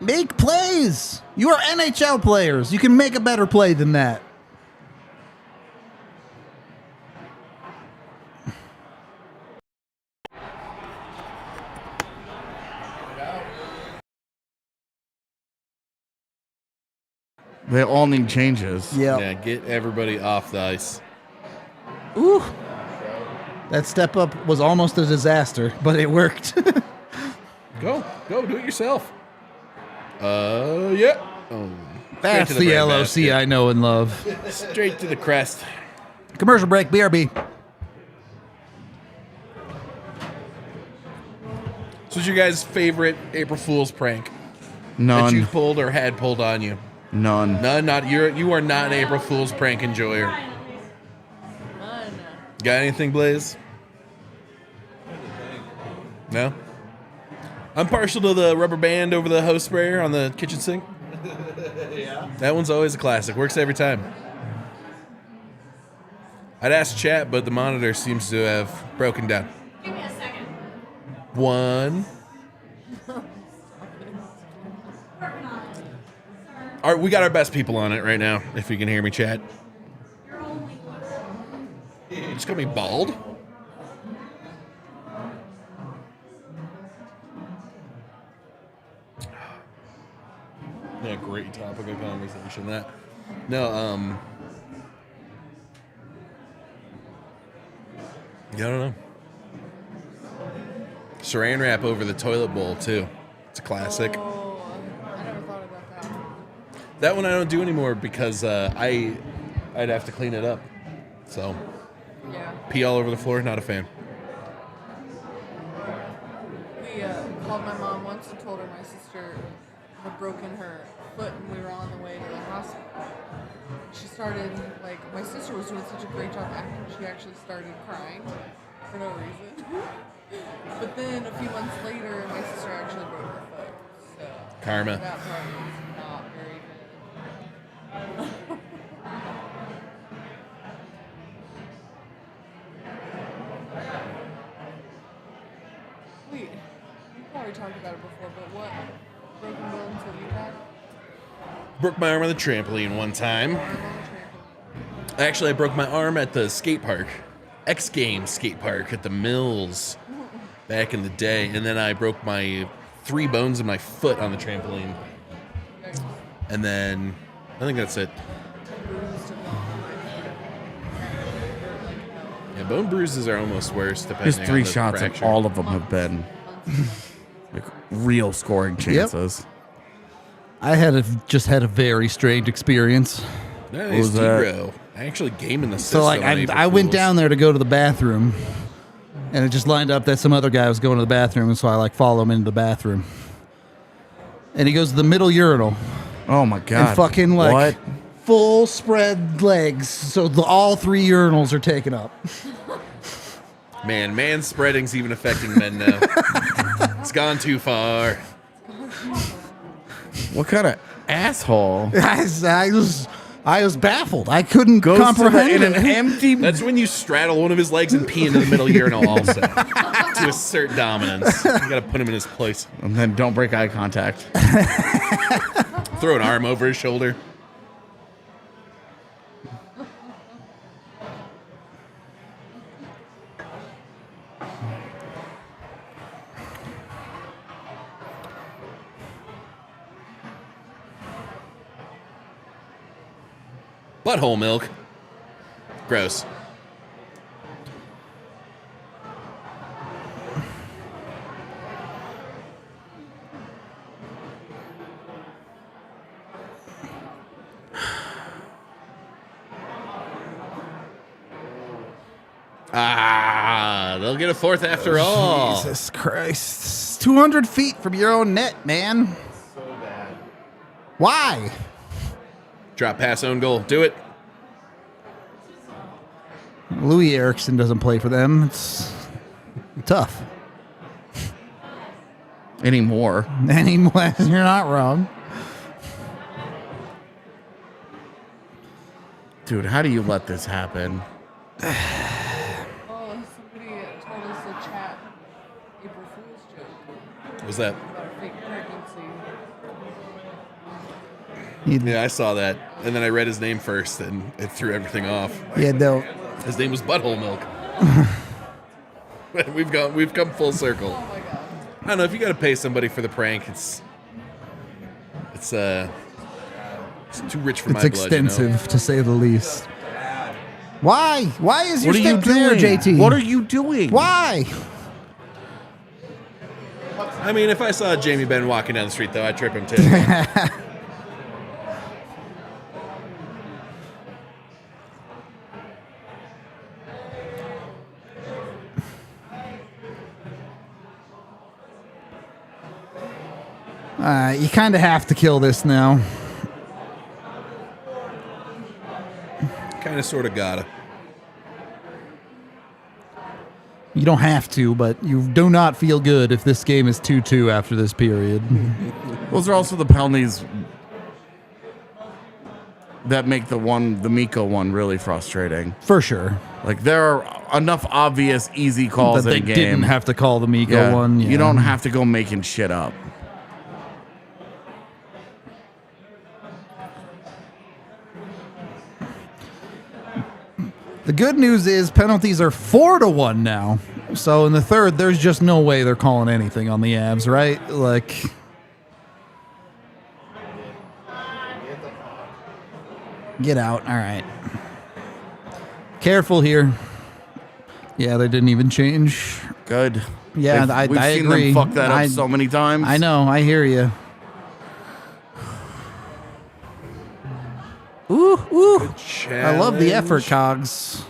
Make plays. You are NHL players. You can make a better play than that. They all need changes. Yeah, get everybody off the ice. Ooh. That step up was almost a disaster, but it worked. Go, do it yourself. Yeah. Oh, That's straight to the bread LOC basket. I know and love. Straight to the crest. Commercial break, BRB. So what's your guys' favorite April Fool's prank that None. you've pulled or had pulled on you? None. None. Not you are not an April Fool's prank enjoyer. None. Got anything, Blaze? No. I'm partial to the rubber band over the hose sprayer on the kitchen sink. Yeah. That one's always a classic. Works every time. I'd ask chat, but the monitor seems to have broken down. Give me a second. 1. Working on it. All right, we got our best people on it right now. If you can hear me, chat. You're only one. You just got me bald. Yeah, great topic of conversation. That. No, yeah, I don't know. Saran wrap over the toilet bowl too. It's a classic. Oh, I never thought about that. That one I don't do anymore because I'd have to clean it up. So Yeah. pee all over the floor. Not a fan. We called my mom once and told her my sister had broken her foot and we were on the way to the hospital. She started, like, my sister was doing such a great job acting, she actually started crying for no reason. But then a few months later, my sister actually broke her foot. So Karma. that part was not very good. Wait, we probably talked about it before, but what broken bones have you had? Broke my arm on the trampoline one time. Arm on the trampoline. Actually, I broke my arm at the skate park, X Games skate park at the Mills back in the day. And then I broke my 3 bones in my foot on the trampoline. Yikes. And then I think that's it. Bruised and all. Yeah, bone bruises are almost worse depending His on 3 the shots fracture. and all of them have been like real scoring chances. I just had a very strange experience. Nice, was that? T-Bro. I actually game in the So system. like on April I went Fools. down there to go to the bathroom, and it just lined up that some other guy was going to the bathroom, and so I like follow him into the bathroom. And he goes to the middle urinal Oh my god! and fucking like what? full spread legs, so all 3 urinals are taken up. Man spreading's even affecting men now. It's gone too far. What kind of asshole I was baffled. I couldn't goes comprehend in an it. empty? That's when you straddle one of his legs and pee into the middle urinal also to assert dominance. You gotta put him in his place. And then don't break eye contact. Throw an arm over his shoulder. Butthole milk. Gross. They'll get a 4th after all. Jesus Christ. It's 200 feet from your own net, man. So bad. Why? Drop pass, own goal. Do it. Louis Erickson doesn't play for them. It's tough. Anymore. Anymore, you're not wrong. Dude, how do you let this happen? Oh, somebody told us a chat April Fool's joke What was that? about a fake pregnancy. Yeah, I saw that. And then I read his name first and it threw everything off. Yeah, no. His name was Butthole Milk. We've come full circle. Oh my god. I don't know, if you gotta pay somebody for the prank, it's too rich for It's my blood, extensive, to say the least. Why? Why is your What are you step there, doing? JT? What are you doing? Why? I mean, if I saw Jamie Benn walking down the street, though, I'd trip him too. You kind of have to kill this now. Kind of, sort of gotta. You don't have to, but you do not feel good if this game is 2-2 after this period. Those are also the penalties that make the Miko one really frustrating. For sure. Like, there are enough obvious, easy calls That they in game. didn't have to call the Miko Yeah, one. Yeah. You don't have to go making shit up. The good news is penalties are 4-1 now. So in the third, there's just no way they're calling anything on the Avs, right? Like, get out. All right. Careful here. Yeah, they didn't even change. Good. Yeah, We've I seen agree. them fuck that up so many times. I know. I hear you. Ooh. I love the effort, Cogs.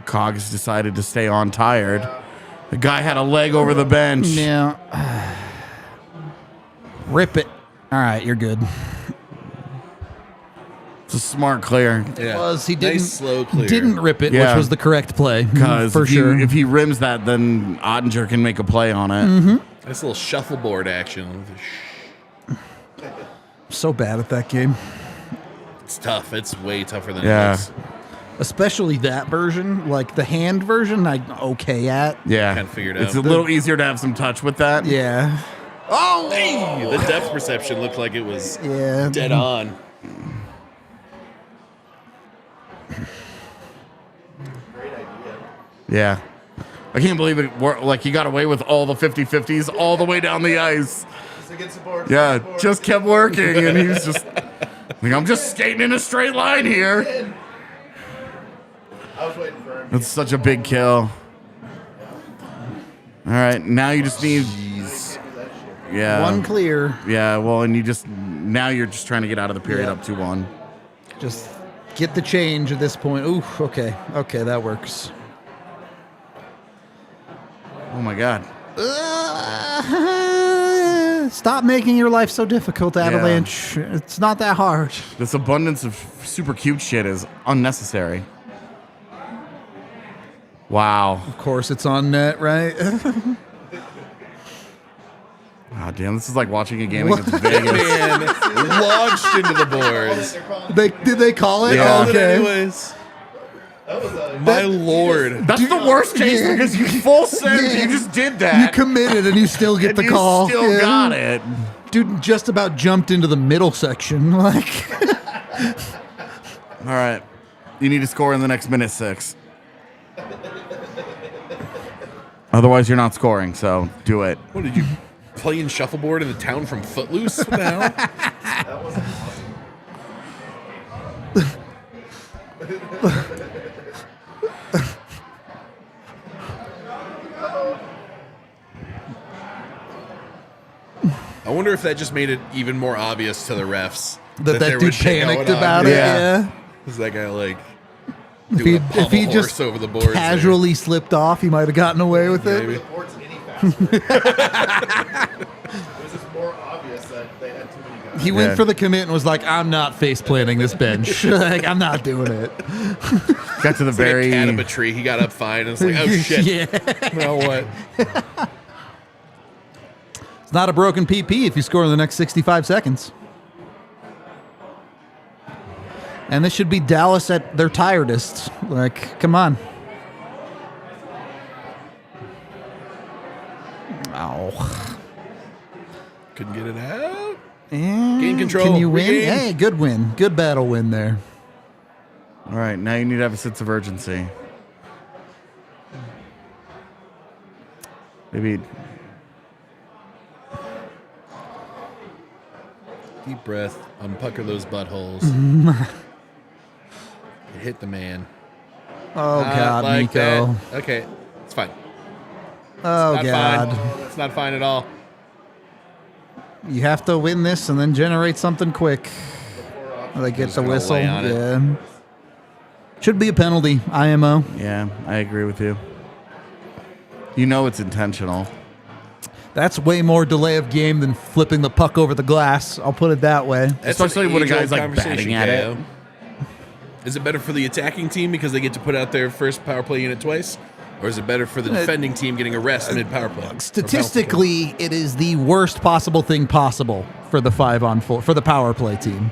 Cogs decided to stay on tired. The guy had a leg over the bench. Yeah. Rip it. All right, you're good. It's a smart clear. Yeah. Was he Nice, slow clear. didn't rip it, Yeah. which was the correct play Because for sure. if he rims that, then Ottinger can make a play on it. Nice little shuffleboard action. So bad at that game, It's tough. It's way tougher than Yeah. it looks. especially that version, like the hand version. I'm okay at. Yeah. Kinda figured It's out. a little easier to have some touch with that. Yeah. Oh! Hey, the depth perception looked like it was Yeah. dead on. Yeah. I can't believe it. Like, he got away with all the 50-50s all the way down the ice. Just against the board. Yeah, just kept working, and he was just like, I'm just skating in a straight line here. I was waiting for him. That's such a big kill. All right, now you just need. Yeah. One clear. Yeah, well, and now you're just trying to get out of the period Yeah. up 2-1. Just get the change at this point. Ooh, okay. Okay, that works. Oh my God. Stop making your life so difficult, Avalanche. It's not that hard. This abundance of super cute shit is unnecessary. Wow. Of course, it's on net, right? Oh, damn, this is like watching a game against Vegas. Man, launched into the boards. Did they call it? Yeah. Oh, okay. Anyways, my lord. That's the worst case because you full send, you just did that. You committed and you still get and the you call. still Yeah. got it. Dude just about jumped into the middle section. Like, All right. You need to score in the next minute 6. Otherwise, you're not scoring, so do it. What did you play in shuffleboard in the town from Footloose? What the hell? I wonder if that just made it even more obvious to the refs that there dude was shit panicked going on. about it. Yeah. Yeah. Is that guy like If doing he, a pommel if he horse just over the boards? casually slipped off, he might have gotten away with it. Maybe. The board's any faster. It was just more obvious that they had too many guys. He went Yeah. for the commit and was like, I'm not face planting this bench. Like, I'm not doing it. Got to the It's like very. a cat up a tree. He got up fine. And it's like, oh shit. Yeah. Now what? It's not a broken PP if you score in the next 65 seconds. And this should be Dallas at their tiredest. Like, come on. Ow. Couldn't get it out. And Gain control. Can you win? Regain. Hey, good win. Good battle win there. All right, now you need to have a sense of urgency. Maybe. Deep breath. Unpucker those buttholes. Hit the man. Oh, God, like Nico. that. Okay, it's fine. Oh, Not God. fine. It's not fine at all. You have to win this and then generate something quick. They get Just the gonna whistle. lay on it. Yeah. Should be a penalty, IMO. Yeah, I agree with you. You know it's intentional. That's way more delay of game than flipping the puck over the glass. I'll put it that way. That's Especially an when a age-old guy's, like, conversation, batting at it. KO. Is it better for the attacking team because they get to put out their first power play unit twice? Or is it better for the defending team getting a rest mid power play? Statistically, it is the worst possible thing possible for the 5-on-4 for the power play team.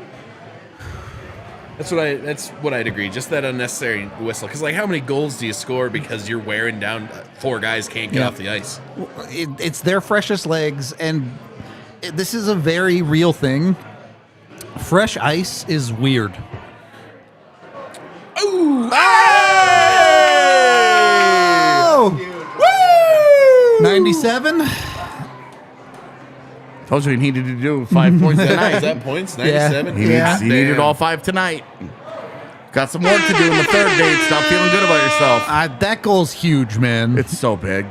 That's what I'd agree. Just that unnecessary whistle. Because like, how many goals do you score because you're wearing down 4 guys can't get Yeah. off the ice? It's their freshest legs, and this is a very real thing. Fresh ice is weird. Ooh! Oh! 97? Told you he needed to do 5 points Is tonight. that points? 97? He needed all 5 tonight. Got some work to do in the third date. Stop feeling good about yourself. That goal's huge, man. It's so big.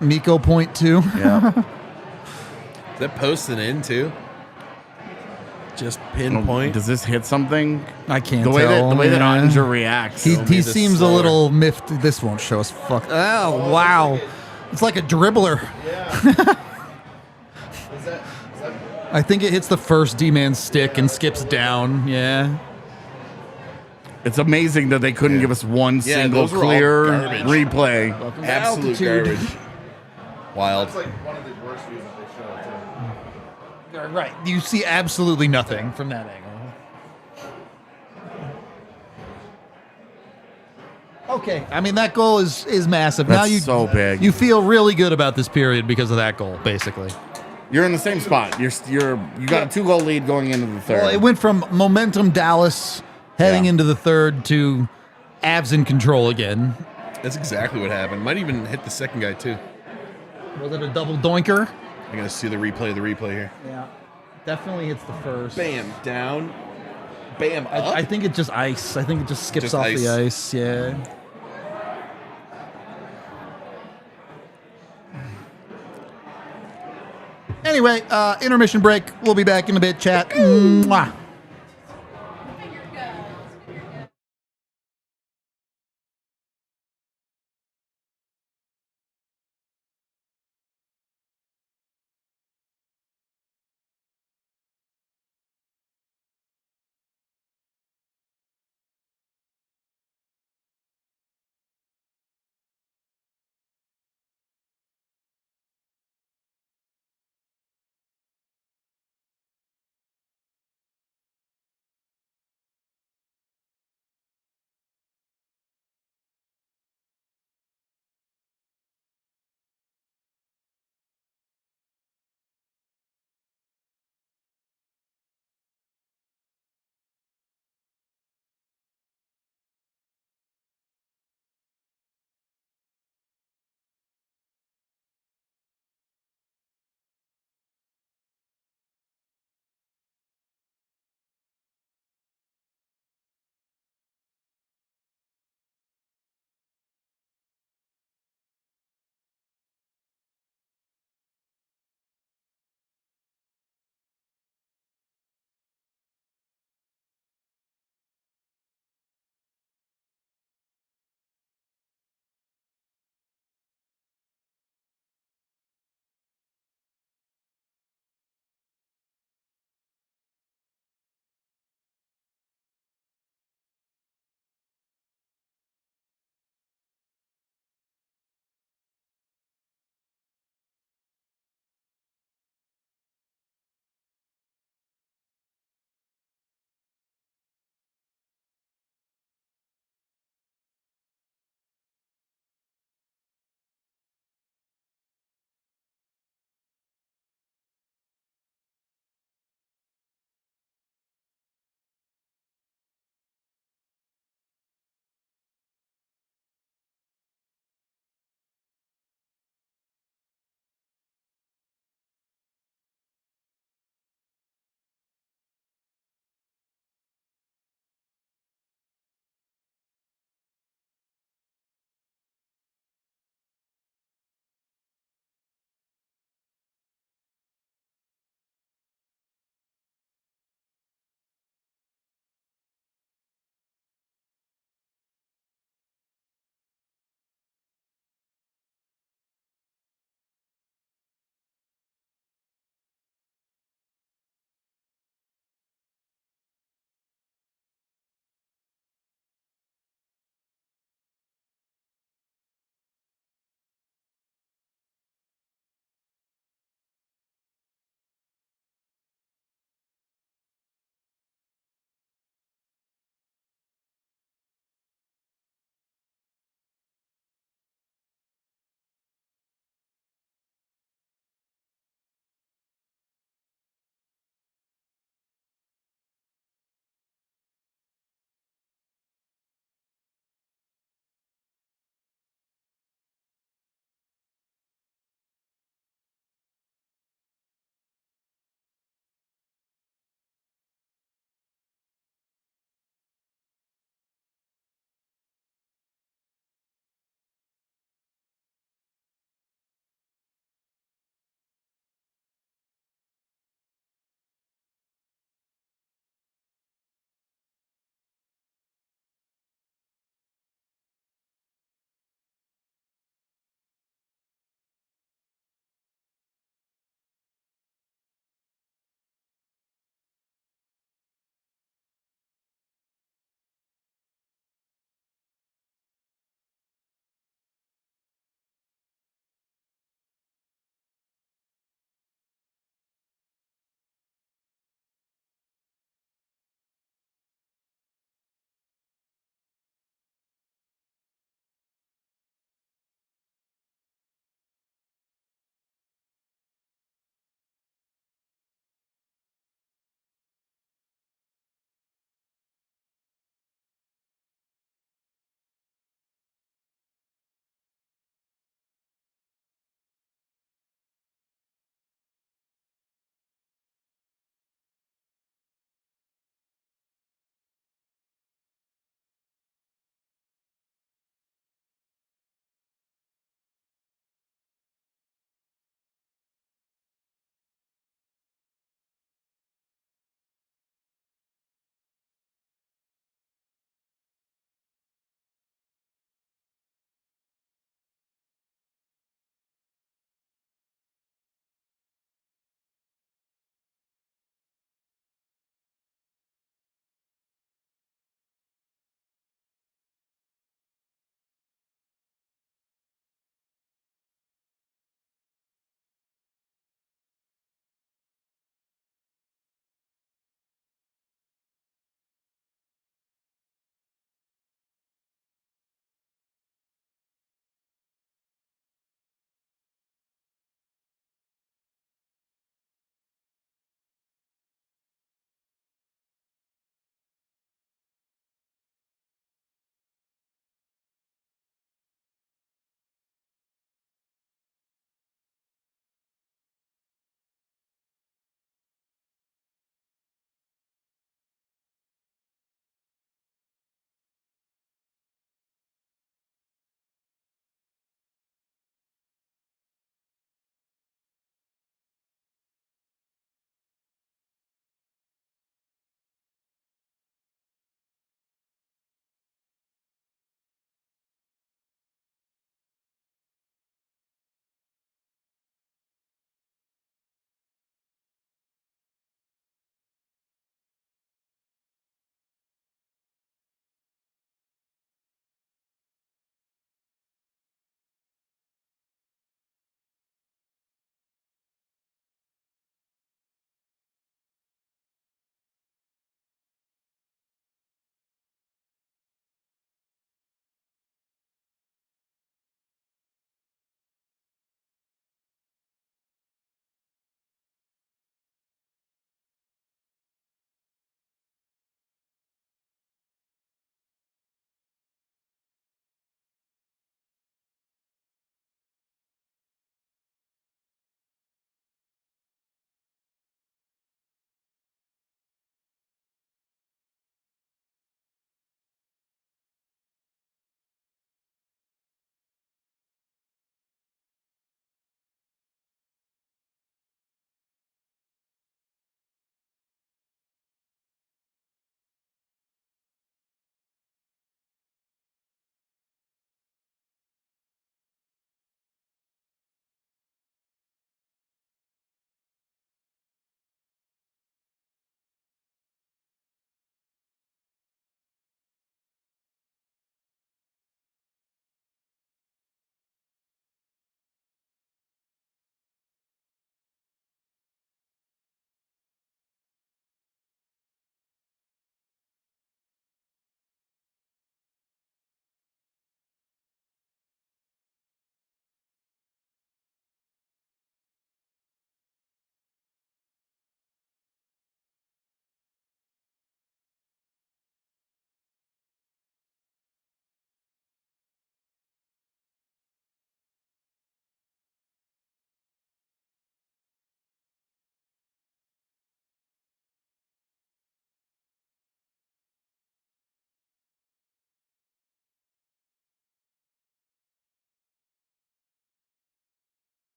Miko point two. Yeah. Is that posted in too? Just pinpoint. Does this hit something? I can't The way tell. that yeah. Ottinger reacts. He Show me this seems a slower. little miffed. This won't show us. Fuck. Oh, wow. It's like a dribbler. I think it hits the first D-man stick and skips down. Yeah. It's amazing that they couldn't give us one Yeah, single those were all clear garbage. replay. Absolute Altitude. garbage. Wild. It's like one of the worst views that they show too. Right. You see absolutely nothing from that angle. Okay. I mean, that goal is massive. That's now you so big. You feel really good about this period because of that goal, basically. You're in the same spot. You got a 2-goal lead going into the third. Well, it went from momentum Dallas heading Yeah. into the third to Avs in control again. That's exactly what happened. Might even hit the second guy too. Was it a double doinker? I gotta see the replay of the replay here. Yeah. Definitely hits the first. Bam, down. Bam, up. I think it just ice. I think it just skips Just off ice. the ice. Yeah. Anyway, intermission break. We'll be back in a bit. Chat. Mwah.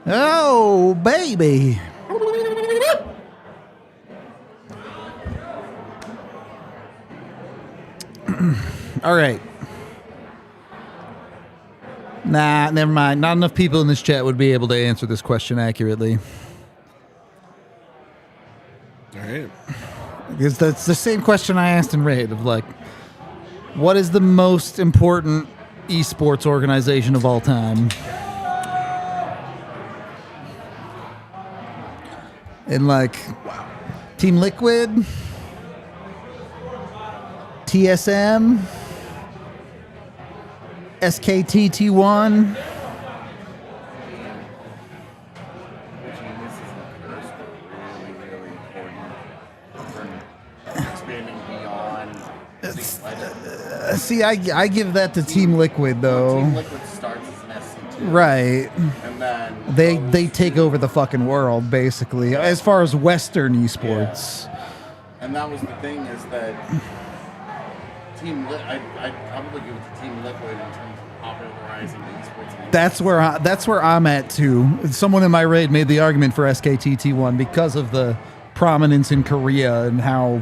Oh, baby. All right. Nah, never mind. Not enough people in this chat would be able to answer this question accurately. All right. Because that's the same question I asked in Raid of like, what is the most important esports organization of all time? And like, Team Liquid, TSM, SKTT1. See, I give that to Team Liquid though. Team Liquid starts as an SC2. Right. And then They take over the fucking world basically, as far as Western esports. And that was the thing is that I'd probably give it to Team Liquid in terms of popularizing the esports. That's where I'm at too. Someone in my raid made the argument for SKTT1 because of the prominence in Korea and how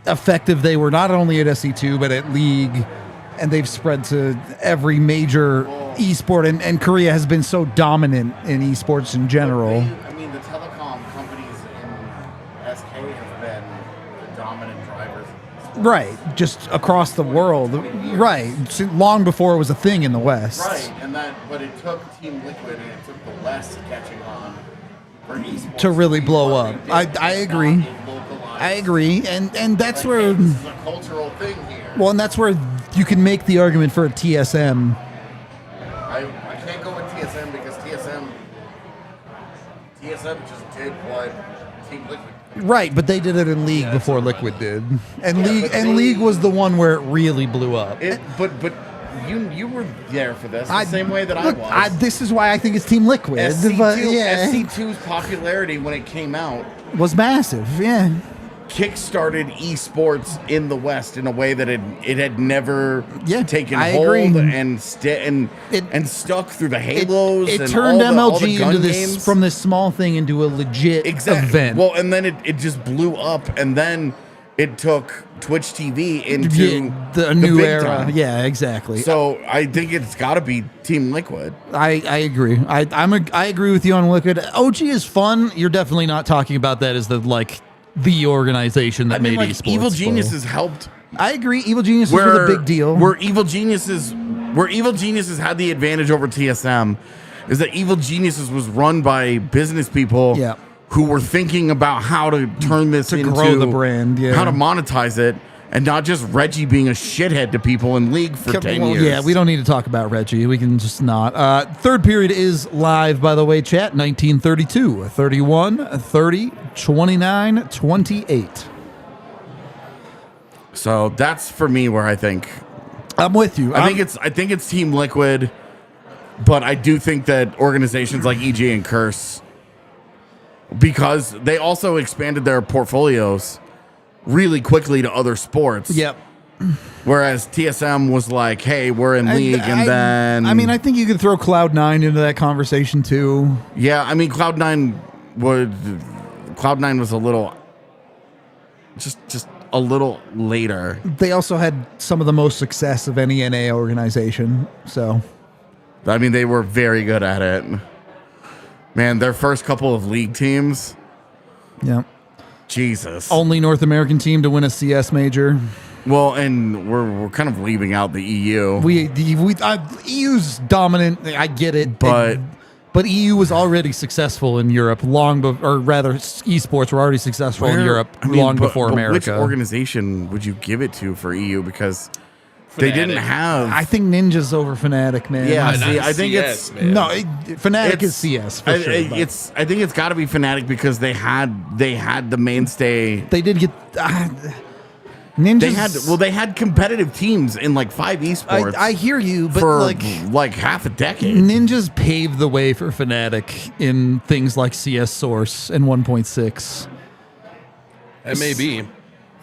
effective they were not only at SC2 but at League, and they've spread to every major esport, and Korea has been so dominant in esports in general. I mean, the telecom companies in SK have been the dominant drivers. Right, just across the world. Right, long before it was a thing in the West. Right, but it took Team Liquid and it took the West catching on for esports To really blow what up. they did. I It's agree. not a localized- I agree, and that's like, where. hey, this is a cultural thing here. Well, and that's where you can make the argument for a TSM. I can't go with TSM because TSM just did what Team Liquid did. Right, but they did it in League before Liquid did, and League was the one where it really blew up. But you were there for this the same way that look, I was. This is why I think it's Team Liquid. But yeah, SC2's popularity when it came out was massive. Yeah, kickstarted esports in the West in a way that it had never taken I hold agree. and stuck through the halos. It and turned all the MLG gun into this games. from this small thing into a legit event. Well, and then it just blew up, and then it took Twitch TV into the new big era. time. Yeah, exactly. So I think it's got to be Team Liquid. I agree. I agree with you on Liquid. OG is fun. You're definitely not talking about that as the organization that made esports. Evil slow. Geniuses helped. I agree. Evil Geniuses were the big deal. Where Evil Geniuses had the advantage over TSM is that Evil Geniuses was run by business people who were thinking about how to turn this into grow the brand, how to monetize it, and not just Reggie being a shithead to people in League for 10 years. Yeah, we don't need to talk about Reggie. We can just not. Third period is live, by the way, chat. 1932, 31, 30, 29, 28. So that's for me where I think I'm with you. I think it's Team Liquid, but I do think that organizations like EG and Curse, because they also expanded their portfolios really quickly to other sports. Yep. Whereas TSM was like, "Hey, we're in League," and then I think you could throw Cloud9 into that conversation too. Yeah, I mean Cloud9 was a little, just a little later. They also had some of the most success of any NA organization. So, I mean, they were very good at it. Man, their first couple of League teams. Yeah. Jesus. Only North American team to win a CS major. Well, and we're kind of leaving out the EU. EU's dominant. I get it, but EU was already successful in Europe or rather, esports were already successful in Europe before America. Which organization would you give it to for EU? Because they didn't have. I think Ninja's over Fnatic, man. Yeah, see, I think CS, it's man. No, Fnatic is CS for sure. I think it's got to be Fnatic because they had the mainstay. They did get Ninja's. They had competitive teams in like 5 esports. I hear you, but for like half a decade. Ninja's paved the way for Fnatic in things like CS Source and 1.6. That may be.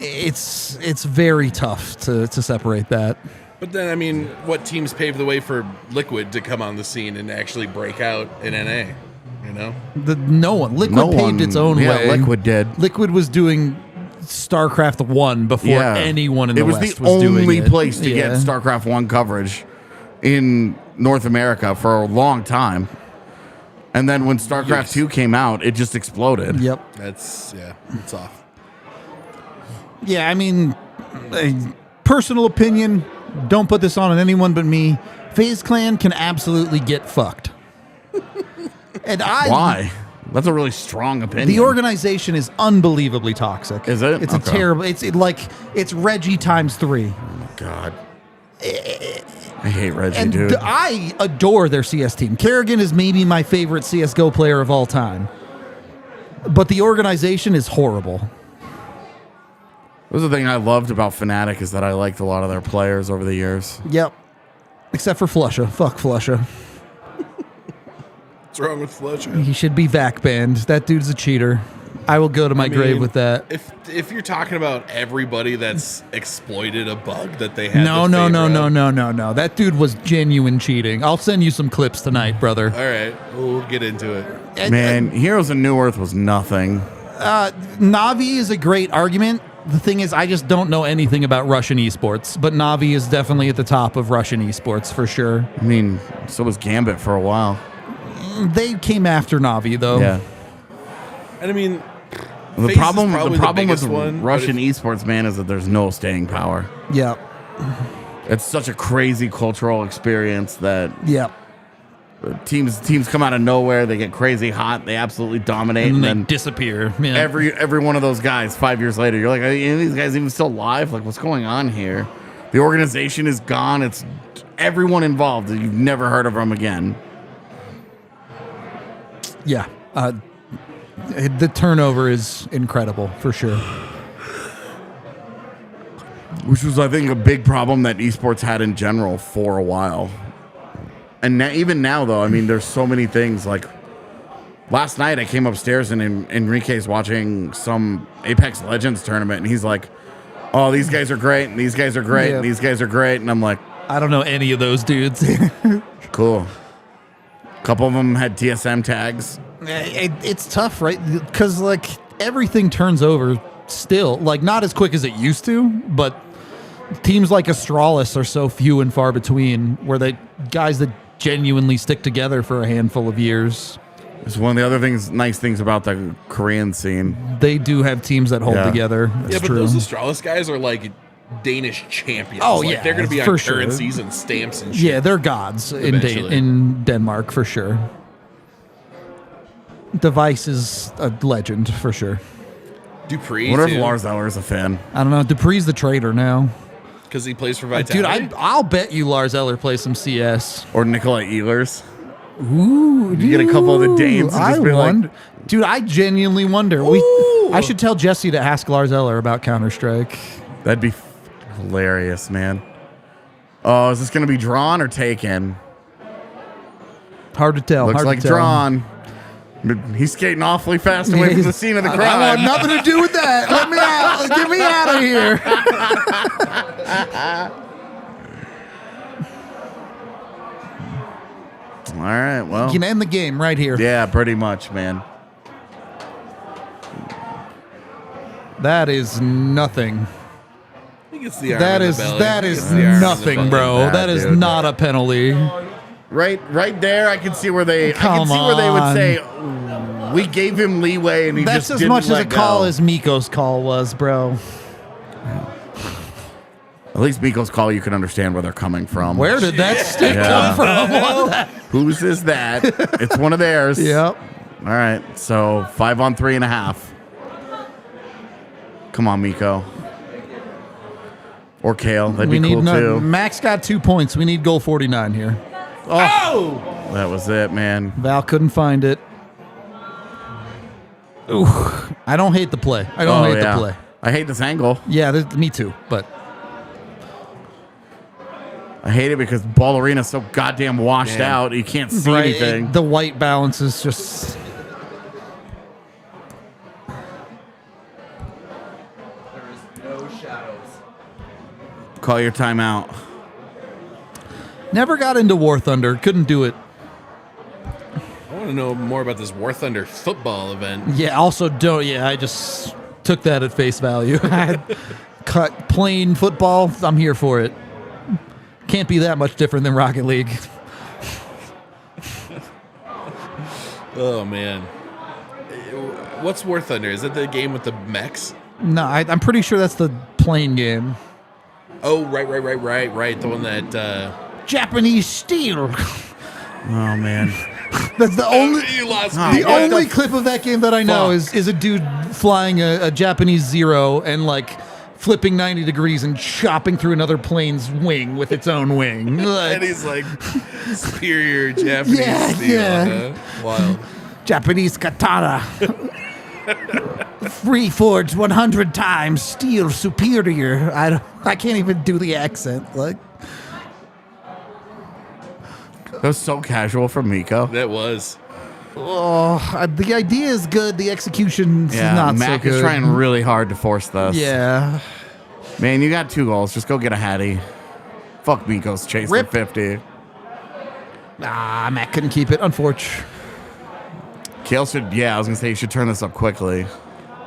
It's very tough to separate that. But then, I mean, what teams paved the way for Liquid to come on the scene and actually break out in NA? You know, No one. Liquid paved its own way. Liquid did. Liquid was doing StarCraft 1 before anyone in the West It was was the doing only it. place to get StarCraft 1 coverage in North America for a long time. And then when StarCraft 2 came out, it just exploded. Yep. it's off. Yeah, I mean, personal opinion, don't put this on anyone but me. FaZe Clan can absolutely get fucked. And Why? That's a really strong opinion. The organization is unbelievably toxic. Is it? It's a terrible. It's Reggie times 3. Oh my God. I hate Reggie, And dude. I adore their CS team. Kerrigan is maybe my favorite CSGO player of all time. But the organization is horrible. That was the thing I loved about Fnatic is that I liked a lot of their players over the years. Yep. Except for Flusha. Fuck Flusha. What's wrong with Fletcher? He should be vac banned. That dude's a cheater. I will go to my grave with that. If you're talking about everybody that's exploited a bug that they had, No. That dude was genuine cheating. I'll send you some clips tonight, brother. All right, we'll get into it. Man, Heroes of New Earth was nothing. Navi is a great argument. The thing is, I just don't know anything about Russian esports, but Navi is definitely at the top of Russian esports for sure. I mean, so was Gambit for a while. They came after Navi, though. Yeah. And I mean, The FaZe problem is probably with biggest one, but Russian esports, man, is that there's no staying power. Yep. It's such a crazy cultural experience that Yep. teams come out of nowhere. They get crazy hot. They absolutely dominate, And and they then disappear. Yeah. every one of those guys 5 years later, you're like, are any of these guys even still alive? Like, what's going on here? The organization is gone. It's everyone involved. You've never heard of them again. Yeah. The turnover is incredible, for sure. Which was, I think, a big problem that esports had in general for a while. And even now, though, I mean, there's so many things. Like, last night I came upstairs and Enrique's watching some Apex Legends tournament, and he's like, oh, these guys are great, and these guys are great, Yeah. and these guys are great. And I'm like, I don't know any of those dudes. cool. A couple of them had TSM tags. It's tough, right? Because, like, everything turns over still. Like, not as quick as it used to, but teams like Astralis are so few and far between, where they guys that genuinely stick together for a handful of years. It's one of the other nice things about the Korean scene. They do have teams that hold Yeah. together. That's yeah, but true. those Astralis guys are like Danish champions. Oh, Like, yeah, they're going to be on for sure. currencies and stamps and shit. Yeah, they're gods Eventually. in Denmark, for sure. Device is a legend, for sure. Dupree, I wonder if too, Lars Eller is a fan. I don't know. Dupree's the traitor now. because he plays for Vitality. Dude, I'll bet you Lars Eller plays some CS. Or Nikolai Ehlers. Ooh, You get a couple of the Danes and just be like- wonder. Dude, I genuinely wonder. I should tell Jesse to ask Lars Eller about Counter-Strike. That'd be hilarious, man. Oh, is this going to be drawn or taken? Hard to tell. Looks hard like to tell. drawn. But he's skating awfully fast away from the scene of the crime. I want nothing to do with that. Let me out. Get me out of here. All right, well. You can end the game right here. Yeah, pretty much, man. That is nothing. He gets the arm That in the is belly. that He is gets the arm in the nothing, belly. bro. bad, That is dude. not a penalty. Right there, I can see where they. I can Come see where they would on. say, "We gave him leeway, and he That's just as didn't much as let a call go." as Miko's call was, bro. At least Miko's call, you can understand where they're coming from. Where did that stick Yeah. come from? What the- Whose is that? It's one of theirs. Yep. All right, so 5 on 3.5. Come on, Miko. Or Kale. That'd be cool too. Max got 2 points. We need goal 49 here. Oh! That was it, man. Val couldn't find it. Ooh, I don't hate the play. I don't hate the play. I hate this angle. Yeah, me too. But I hate it because Ballerina's so goddamn washed Man. out. You can't see right, anything. the white balance is just. There is no shadows. Call your timeout. Never got into War Thunder. Couldn't do it. I want to know more about this War Thunder football event. Yeah, also don't. Yeah, I just took that at face value. Cut plain football. I'm here for it. Can't be that much different than Rocket League. Oh, man. What's War Thunder? Is it the game with the mechs? No, I'm pretty sure that's the plane game. Oh, right. The one that... Japanese steel. Oh man. That's the only. You lost Oh, me. The what only the clip of that game that I know fuck? is a dude flying a Japanese Zero and like flipping 90 degrees and chopping through another plane's wing with its own wing. Like, And he's like, superior Japanese Yeah, steel. yeah. Huh? Wild. Japanese katana. Reforged 100 times, steel superior. I can't even do the accent. Like, That was so casual from Miko. That was. the idea is good. The execution's Yeah, not Mac so good. is trying really hard to force this. Yeah. Man, you got 2 goals. Just go get a Hattie. Fuck Miko's chasing Rip. 50. Matt couldn't keep it, unfortunately. Kale should, I was going to say you should turn this up quickly.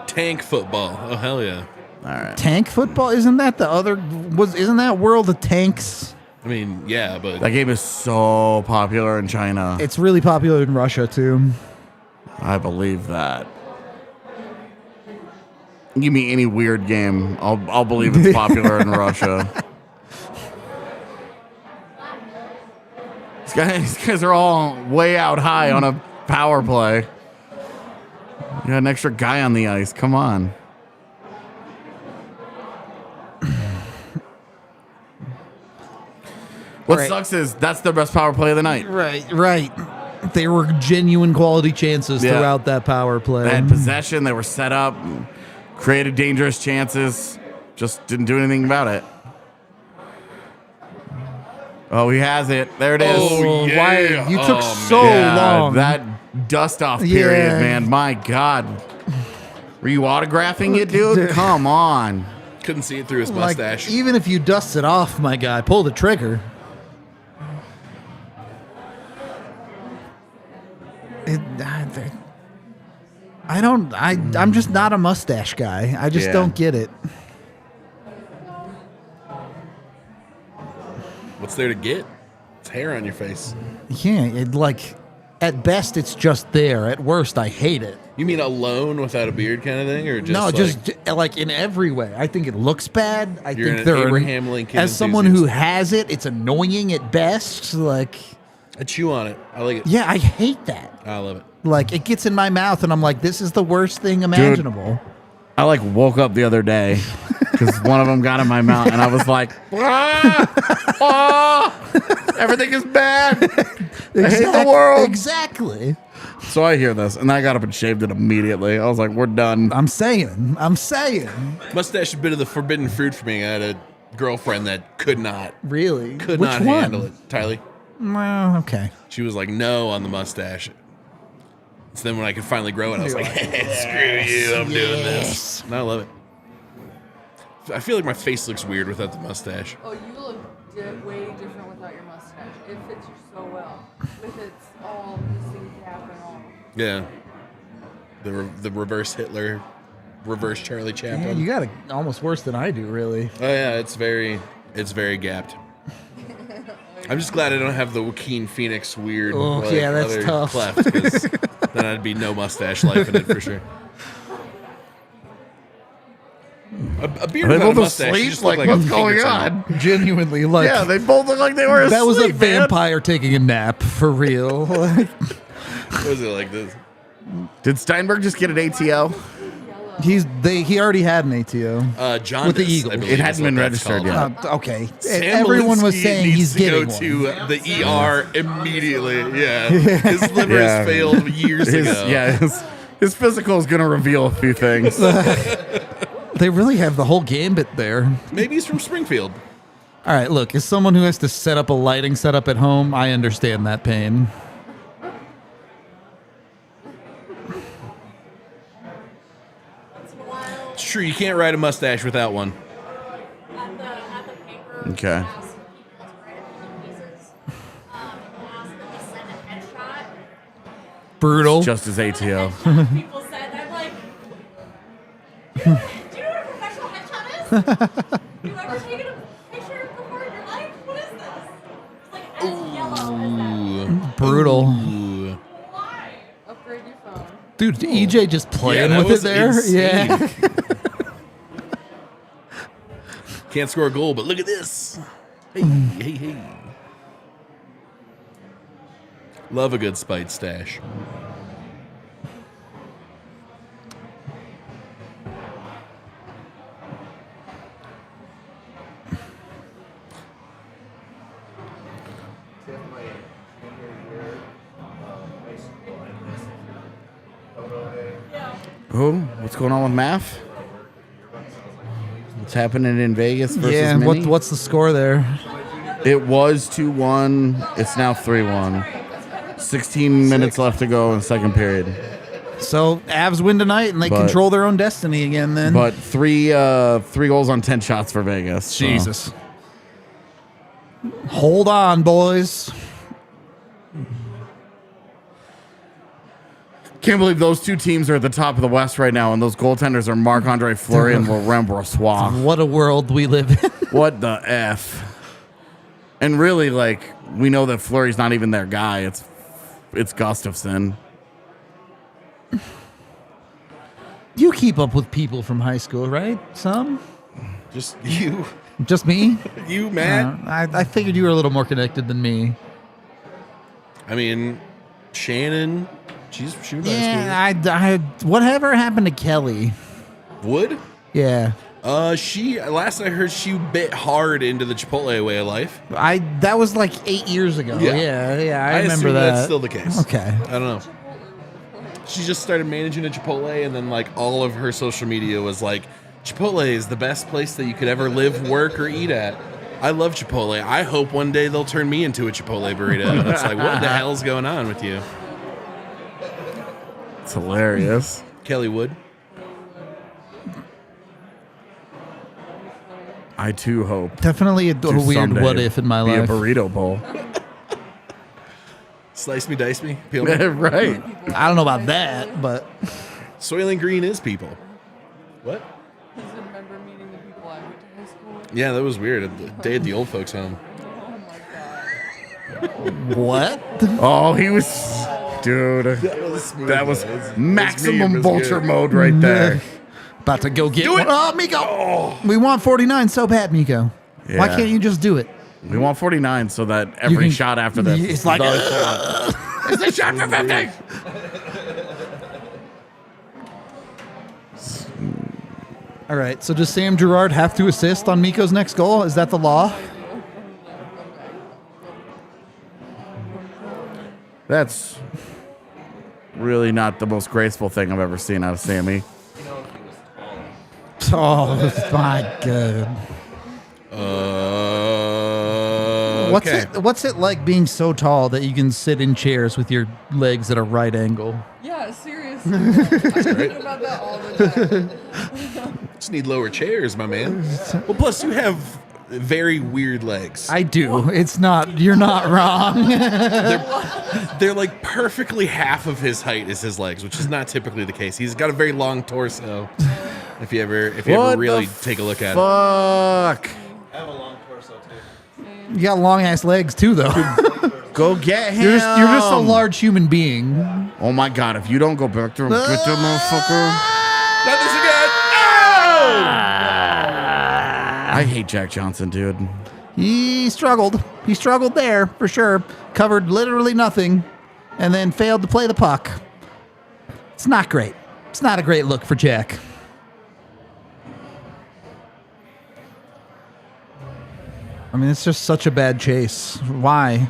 Tank football. Oh, hell yeah. All right. Tank football? Isn't that the other? Isn't that World of Tanks? I mean, yeah, but... That game is so popular in China. It's really popular in Russia too. I believe that. Give me any weird game. I'll believe it's popular in Russia. These guys are all way out high on a power play. You got an extra guy on the ice. Come on. What Right. sucks is that's the best power play of the night. Right. There were genuine quality chances Yeah. throughout that power play. They had possession. They were set up, created dangerous chances. Just didn't do anything about it. Oh, he has it. There it is. Oh, yeah. Why you took Oh, so Yeah, long? that dust off period, Yeah. man. My God. Were you autographing it, dude? Come on. Couldn't see it through his like, mustache. even if you dust it off, my guy, pull the trigger. I'm just not a mustache guy. I just Yeah. don't get it. What's there to get? It's hair on your face. Yeah, at best it's just there. At worst, I hate it. You mean alone without a beard kind of thing? Or just No, like, just like in every way. I think it looks bad. I You're think an they're Abraham Lincoln as someone who enthusiast. has it, it's annoying at best. Like, I chew on it. I like it. yeah, I hate that. I love it. Like, it gets in my mouth, and I'm like, this is the worst thing imaginable. I like woke up the other day because one of them got in my mouth and I was like, everything is bad. I hate the world. Exactly. So I hear this and I got up and shaved it immediately. I was like, we're done. I'm saying. Mustache is a bit of the forbidden fruit for me. I had a girlfriend that could not Really? Could Which not one? handle it. Tylee. Well, okay. She was like, no on the mustache. So then when I could finally grow it, I was like, screw you, I'm doing this. And I love it. I feel like my face looks weird without the mustache. Oh, you look way different without your mustache. It fits you so well. With its all missing cap and all. Yeah. The reverse Hitler, reverse Charlie Yeah, Chaplin. you got it almost worse than I do, really. Oh yeah, it's very gapped. I'm just glad I don't have the Joaquin Phoenix weird Oh, yeah, that's other tough. cleft, 'cause then I'd be no mustache life in it for sure. A beard Are they without a both mustache, you asleep? just look Like, a what's going finger on? tongue. Genuinely, like, Yeah, they both look like they were that was a asleep, man. vampire taking a nap, for real. Like, What is it like this? Did Steinberg just get an ATO? he already had an ATO. Jaundice, With the Eagles. I believe It is hadn't what been that's registered called. yet. Okay. Sam Everyone was Malinsky saying needs he's to getting go one. to the ER immediately. Yeah, his liver Yeah. has failed years ago. His physical is going to reveal a few things. They really have the whole gambit there. Maybe he's from Springfield. All right, look, as someone who has to set up a lighting setup at home, I understand that pain. It's true. You can't ride a mustache without one. At the paper Okay. house, people to write pieces. Brutal. Just his ATO. People said, I'm like, do you know what a professional headshot is? You ever taken a picture before in your life? What is this? It's like as yellow as that. Brutal. Ooh. Why? Upgrade your phone. Dude, EJ just playing that with it was there. insane. Yeah. Can't score a goal, but look at this. Hey. Love a good spite stash. Tiff might junior year, high school, and this photo day. Yeah. Who? What's going on with math? What's happening in Vegas versus Yeah. Mini? What's the score there? It was 2-1. It's now 3-1. 16 minutes left to go in second period. So Avs win tonight and they But- control their own destiny again. Then But three goals on 10 shots for Vegas. so- Jesus, hold on, boys. Can't believe those two teams are at the top of the West right now, and those goaltenders are Marc-Andre Fleury and Laurent Brossoit. What a world we live in. What the F? And really, like, we know that Fleury's not even their guy. It's Gustafson. You keep up with people from high school, right? Some? Just you, Just me? Matt. I figured you were a little more connected than me. I mean, Shannon. She was high school. Yeah, whatever happened to Kelly? Wood? Yeah. She last I heard she bit hard into the Chipotle way of life. That was like 8 years ago. Yeah. Yeah, I remember assume that. that's still the case. Okay. I don't know. She just started managing a Chipotle, and then like all of her social media was like, Chipotle is the best place that you could ever live, work, or eat at. I love Chipotle. I hope one day they'll turn me into a Chipotle burrito. And it's like, what the hell's going on with you? It's hilarious. Kelly Wood. I too hope. Definitely a to weird someday what if in my be life. a burrito bowl. Slice me, dice me, peel me. Right. I don't know about that, but Soylent Green is people. What? Does it remember meeting the people I went to high school with? Yeah, that was weird. The day at the old folks' home. Oh my god. what? Oh, he was, dude. That was maximum vulture mode right there. About to go get Do it. one. Oh, Miko. We want 49 so bad, Miko. Why Yeah. can't you just do it? We want 49 so that every can- shot after this It's is like, another shot. It's a shot for 50. all right, so does Sam Girard have to assist on Miko's next goal? Is that the law? That's really not the most graceful thing I've ever seen out of Sammy. Oh, my God. Okay. What's it like being so tall that you can sit in chairs with your legs at a right angle? Yeah, seriously. I think about that all the time. Just need lower chairs, my man. Well, plus you have very weird legs. I do. It's not. You're not wrong. They're like perfectly half of his height is his legs, which is not typically the case. He's got a very long torso. If you ever What really the take a look at it. Fuck. I have a long torso too. You got long ass legs too, though. Go get him. You're just a large human being. Oh my God, if you don't go back there and get that motherfucker. Not this again. I hate Jack Johnson, dude. He struggled. He struggled there for sure. Covered literally nothing, and then failed to play the puck. It's not great. It's not a great look for Jack. I mean, it's just such a bad chase. Why?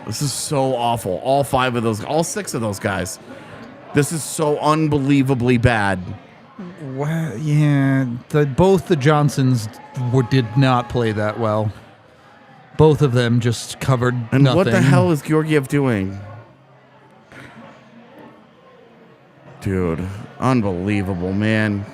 This is so awful. All six of those guys. This is so unbelievably bad. Well, yeah, both the Johnsons did not play that well. Both of them just covered And nothing. what the hell is Georgiev doing? Dude, unbelievable, man.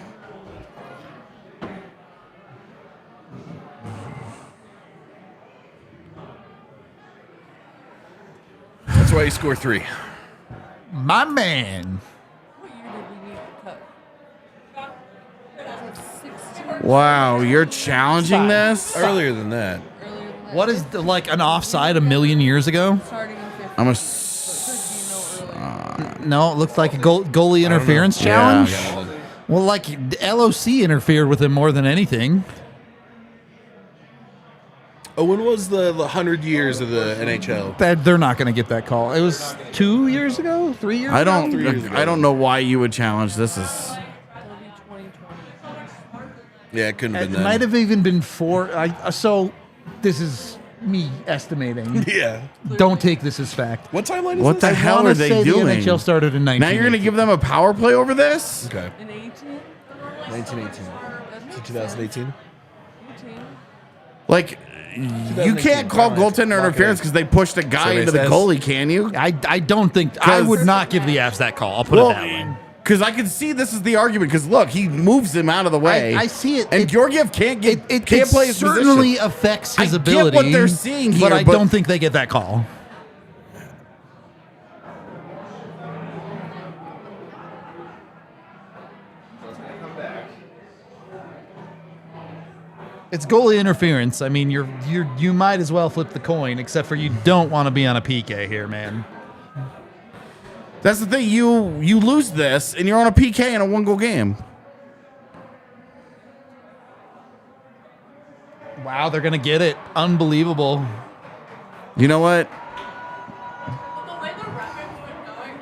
That's why you score 3. My man. What year did we make the cut? 16. Wow, you're challenging this? Earlier than that. Earlier than that. What is like an offside a million years ago? Starting in 15. I'm a. No, it looks like a goalie interference challenge. Yeah. Well, like the LOC interfered with him more than anything. Oh, when was the 100 years of the NHL? They're not going to get that call. It was 2 years ago, 3 years I ago. I don't know why you would challenge this. Is It'll be 2020. Yeah, it couldn't have It been might then. have even been 4. So this is me estimating. Yeah. Don't take this as fact. What timeline is What this? the hell wanna are they say doing? The NHL started in 19. now you're gonna give them a power play over this? Okay. In 18? 1918 to 2018. 18? Like, you can't call goaltender interference because they pushed a guy Survey into the says. goalie, can you? I don't think I 'Cause- would not give the Avs that call. I'll put it that way. because I can see this is the argument. Because look, he moves him out of the way. I see it. And Georgiev can't It play his certainly position. affects I his get ability. what they're seeing here, but I but- don't think they get that call. So it's gonna come back. It's goalie interference. I mean, you might as well flip the coin, except for you don't want to be on a PK here, man. That's the thing. You lose this, and you're on a PK in a 1-goal game. Wow, they're gonna get it. Unbelievable. You know what? The way the records were going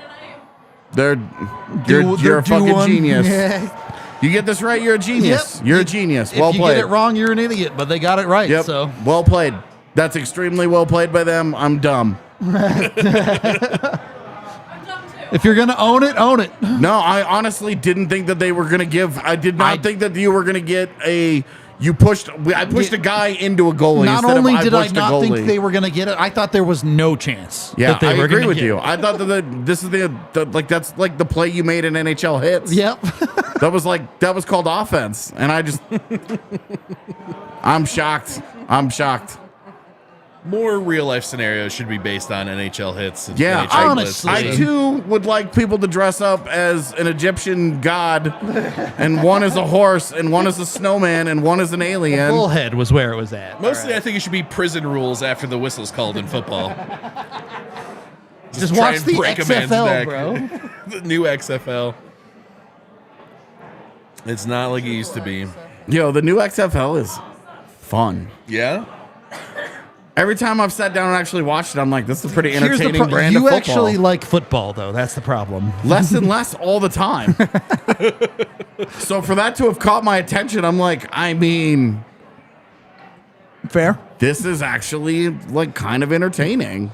tonight. You're a fucking genius. Yeah. You get this right, you're a genius. Yep. You're a genius. If Well you played. get it wrong, you're an idiot. But they got it right. Yep. So Well played. That's extremely well played by them. I'm dumb. I'm dumb too. If you're gonna own it, own it. No, I honestly didn't think that they were gonna give. I did not think that you were gonna get a. I pushed a guy into a goalie. not instead only of did I pushed a not think goalie. they were going to get it, I thought there was no chance. Yeah, that they I were agree gonna with get you. it. I thought that this is that's like the play you made in NHL hits. Yep. that was called offense, and I just I'm shocked. I'm shocked. More real life scenarios should be based on NHL hits. And Yeah, NHL honestly. I too would like people to dress up as an Egyptian god, and one is a horse, and one is a snowman, and one is an alien. Bullhead was where it was at. Mostly, I think it should be prison rules after the whistle's called in football. Just try watch and the break a man's XFL, neck. bro. The new XFL. It's not like it used to be. Yo, the new XFL is fun. Yeah? Every time I've sat down and actually watched it, I'm like, this is a pretty Here's the entertaining brand of you football. actually like football, though. That's the problem. Less and less all the time. So for that to have caught my attention, I'm like, I mean, Fair. this is actually like kind of entertaining.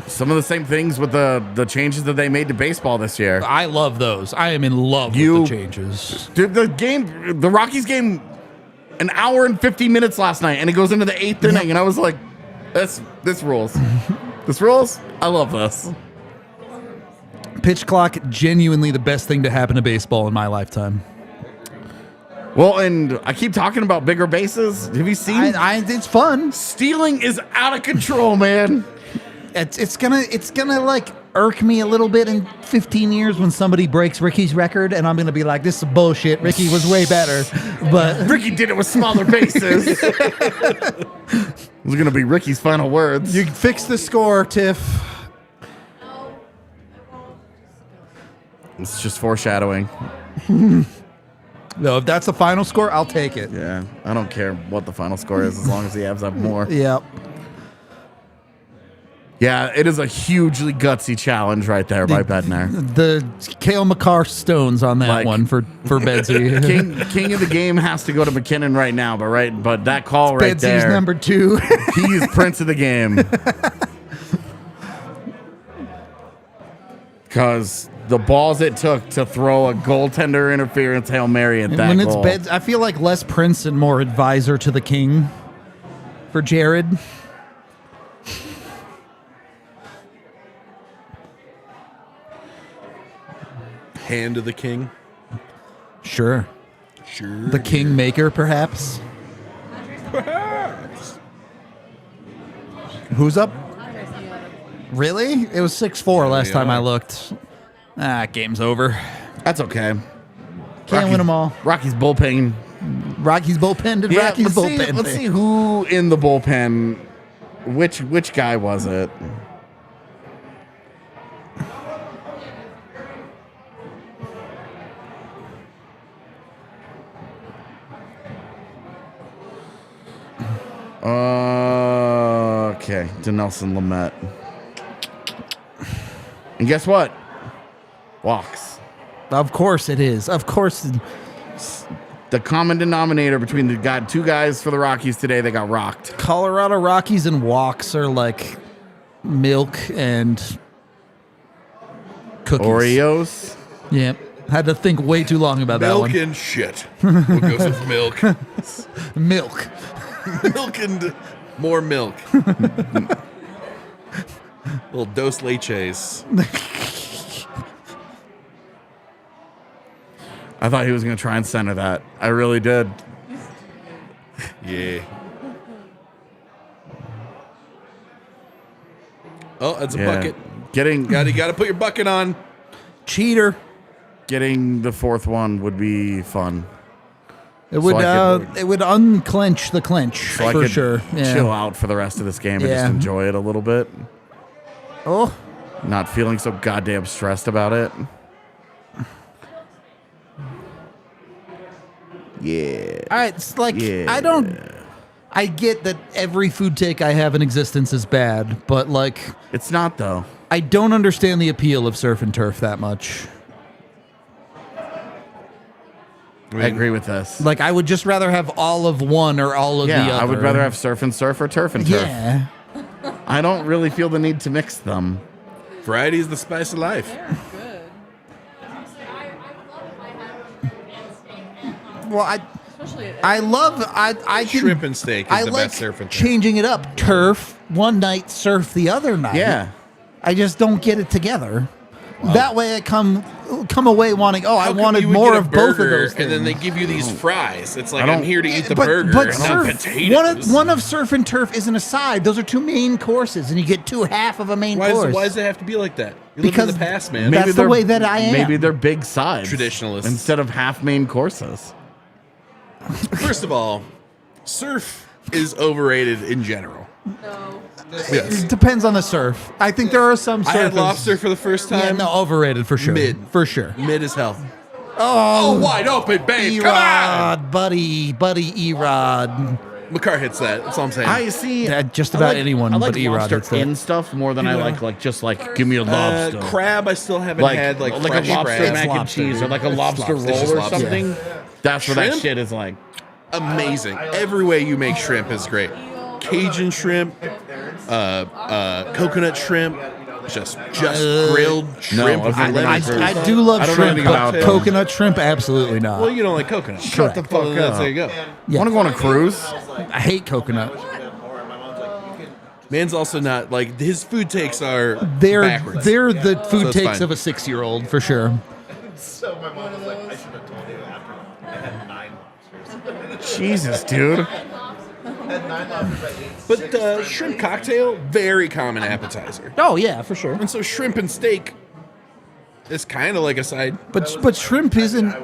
Some of the same things with the changes that they made to baseball this year. I love those. I am in love with the changes. Dude, the Rockies game, an hour and 50 minutes last night, and it goes into the 8th inning, and I was like, this rules. This rules? I love this. Pitch clock, genuinely the best thing to happen to baseball in my lifetime. Well, and I keep talking about bigger bases. Have you seen? It's fun. Stealing is out of control, man. It's gonna like irk me a little bit in 15 years when somebody breaks Ricky's record, and I'm gonna be like, this is bullshit. Ricky was way better, but Ricky did it with smaller bases. It was gonna be Ricky's final words. you fix the score, Tiff. No, I won't. It's just foreshadowing. No, if that's the final score, I'll take it. Yeah, I don't care what the final score is as long as the Avs have more. Yep. Yeah, it is a hugely gutsy challenge right there by Bednar. The Cale Makar stones on that Like- one for Bedsy. King of the game has to go to McKinnon right now, but that call right Bedsy's there, number 2. he is Prince of the game. Because the balls it took to throw a goaltender interference Hail Mary at And that when it's goal. Beds, I feel like less Prince and more advisor to the king for Jared. Hand of the king. Sure. Sure. The kingmaker, perhaps. Who's up? Really? It was 6-4 last they time I are. looked. Game's over. That's okay. Can't win them all. Rocky's bullpen. Rocky's bullpen did Yeah, Rocky's bullpen. let's see who in the bullpen. Which guy was it? Okay, Denelson Lamet. And guess what? Walks. Of course it is. Of course. The common denominator between the two guys for the Rockies today, they got rocked. Colorado Rockies and walks are like milk and cookies. Oreos. Yeah. Had to think way too long about that Milk one. and shit. What goes with milk? Milk. Milk and more milk. Little dos leches. I thought he was going to try and center that. I really did. Yeah. Oh, that's a Yeah. bucket. Getting You got to put your bucket on. Cheater. getting the fourth one would be fun. It would I could- it would unclench the clench So I for could sure. Yeah. chill out for the rest of this game and just Yeah. enjoy it a little bit. Oh, Not feeling so goddamn stressed about it. Yeah. it's like Yeah. I get that every food take I have in existence is bad, but like It's not though. I don't understand the appeal of surf and turf that much. I agree with this. Like I would just rather have all of one or all of the other. I would rather have surf and surf or turf and turf. Yeah. I don't really feel the need to mix them. Variety is the spice of life. They're good. I would love if I had and steak and Well, Especially I love I can Shrimp and steak is I the like best surf and turf. changing it up. Turf one night, surf the other night. Yeah. I just don't get it together. That way I come away wanting, How I come wanted you would more get a of both of burger those things. And then they give you these fries. It's like I don't- I'm here to eat the burger but and not surf, potatoes. one of surf and turf isn't a side. Those are two main courses, and you get half of a main course. Why does it have to be like that? You live Because in the past, man. That's the they're- way that I am. Maybe they're big sides. Traditionalists. Instead of half main courses. First of all, surf is overrated in general. no. Yes. It depends on the surf. I think there are some surfers. I had lobster for the first Yeah, time. no, overrated for sure. Mid. For sure. Mid as hell. Oh, Wide open, babe. Come on. Erod, buddy, Erod. McCarr hits that. That's all I'm saying. I see. Yeah, just about anyone I like but Erod lobster hits that. in stuff more than I like just like give me a lobster. Crab, I still haven't like had like a fresh lobster crab. mac and lobster, cheese or dude. like a It's lobster lobster. roll It's or just lobster. something. That's what that Shrimp? shit is like. Amazing. Every way you make shrimp is great. Cajun shrimp, coconut shrimp, just grilled shrimp with I- lemon I- juice. I do love I don't know shrimp, anything but about them. coconut shrimp, absolutely not. Well, you don't like coconut. Shut the fuck Well, up. there you go. Yeah. Want to go on a cruise? I hate coconut. Man's also not like his food takes are They're backwards. the food it's takes fine. of a 6-year-old for sure. So my mom was like, I should have told you after I had 9 lobsters. Jesus, dude. I had 9 lobsters, I ate But 6 shrimp cocktail, very common appetizer. Oh yeah, for sure. And so shrimp and steak is kind of like a side. But shrimp isn't.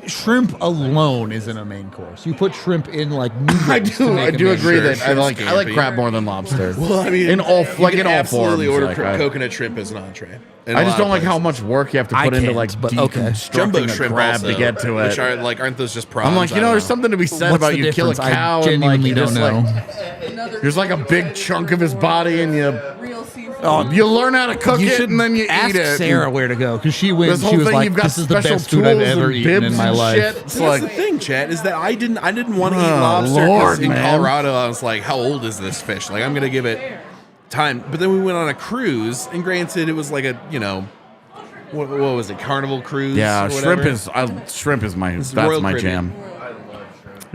Shrimp alone isn't a main course. You put shrimp in like noodles I to do. make I a do main agree course. that I Shrimp's like campy. crab more than lobster. Well, I mean, in all you like can in all absolutely forms. order like, I coconut shrimp as an entree. in I a just lot don't of like how places. much work you have to I put into can't, like but okay. deconstructing Jumbo a shrimp crab also, to get to it. which aren't those just prawns? I'm like, I you know, don't there's something to be said What's about the you kill a difference? cow I and like genuinely you don't just know. like Another there's like a big chunk of his body and you real seafood. you learn how to cook it should and then you ask eat it. Sarah where to go because she went. This She whole was thing, like, you've got "This is the special best food I've tools ever and eaten in bibs my and life." shit. It's That's like the thing, Chad, is that I didn't want to eat Oh, lobster 'cause Lord, in man. Colorado. I was like, how old is this fish? Like, I'm gonna give it time. But then we went on a cruise, and granted, it was like a what was it, Carnival cruise? yeah, or shrimp whatever. is shrimp is my It's that's Royal my Caribbean. jam.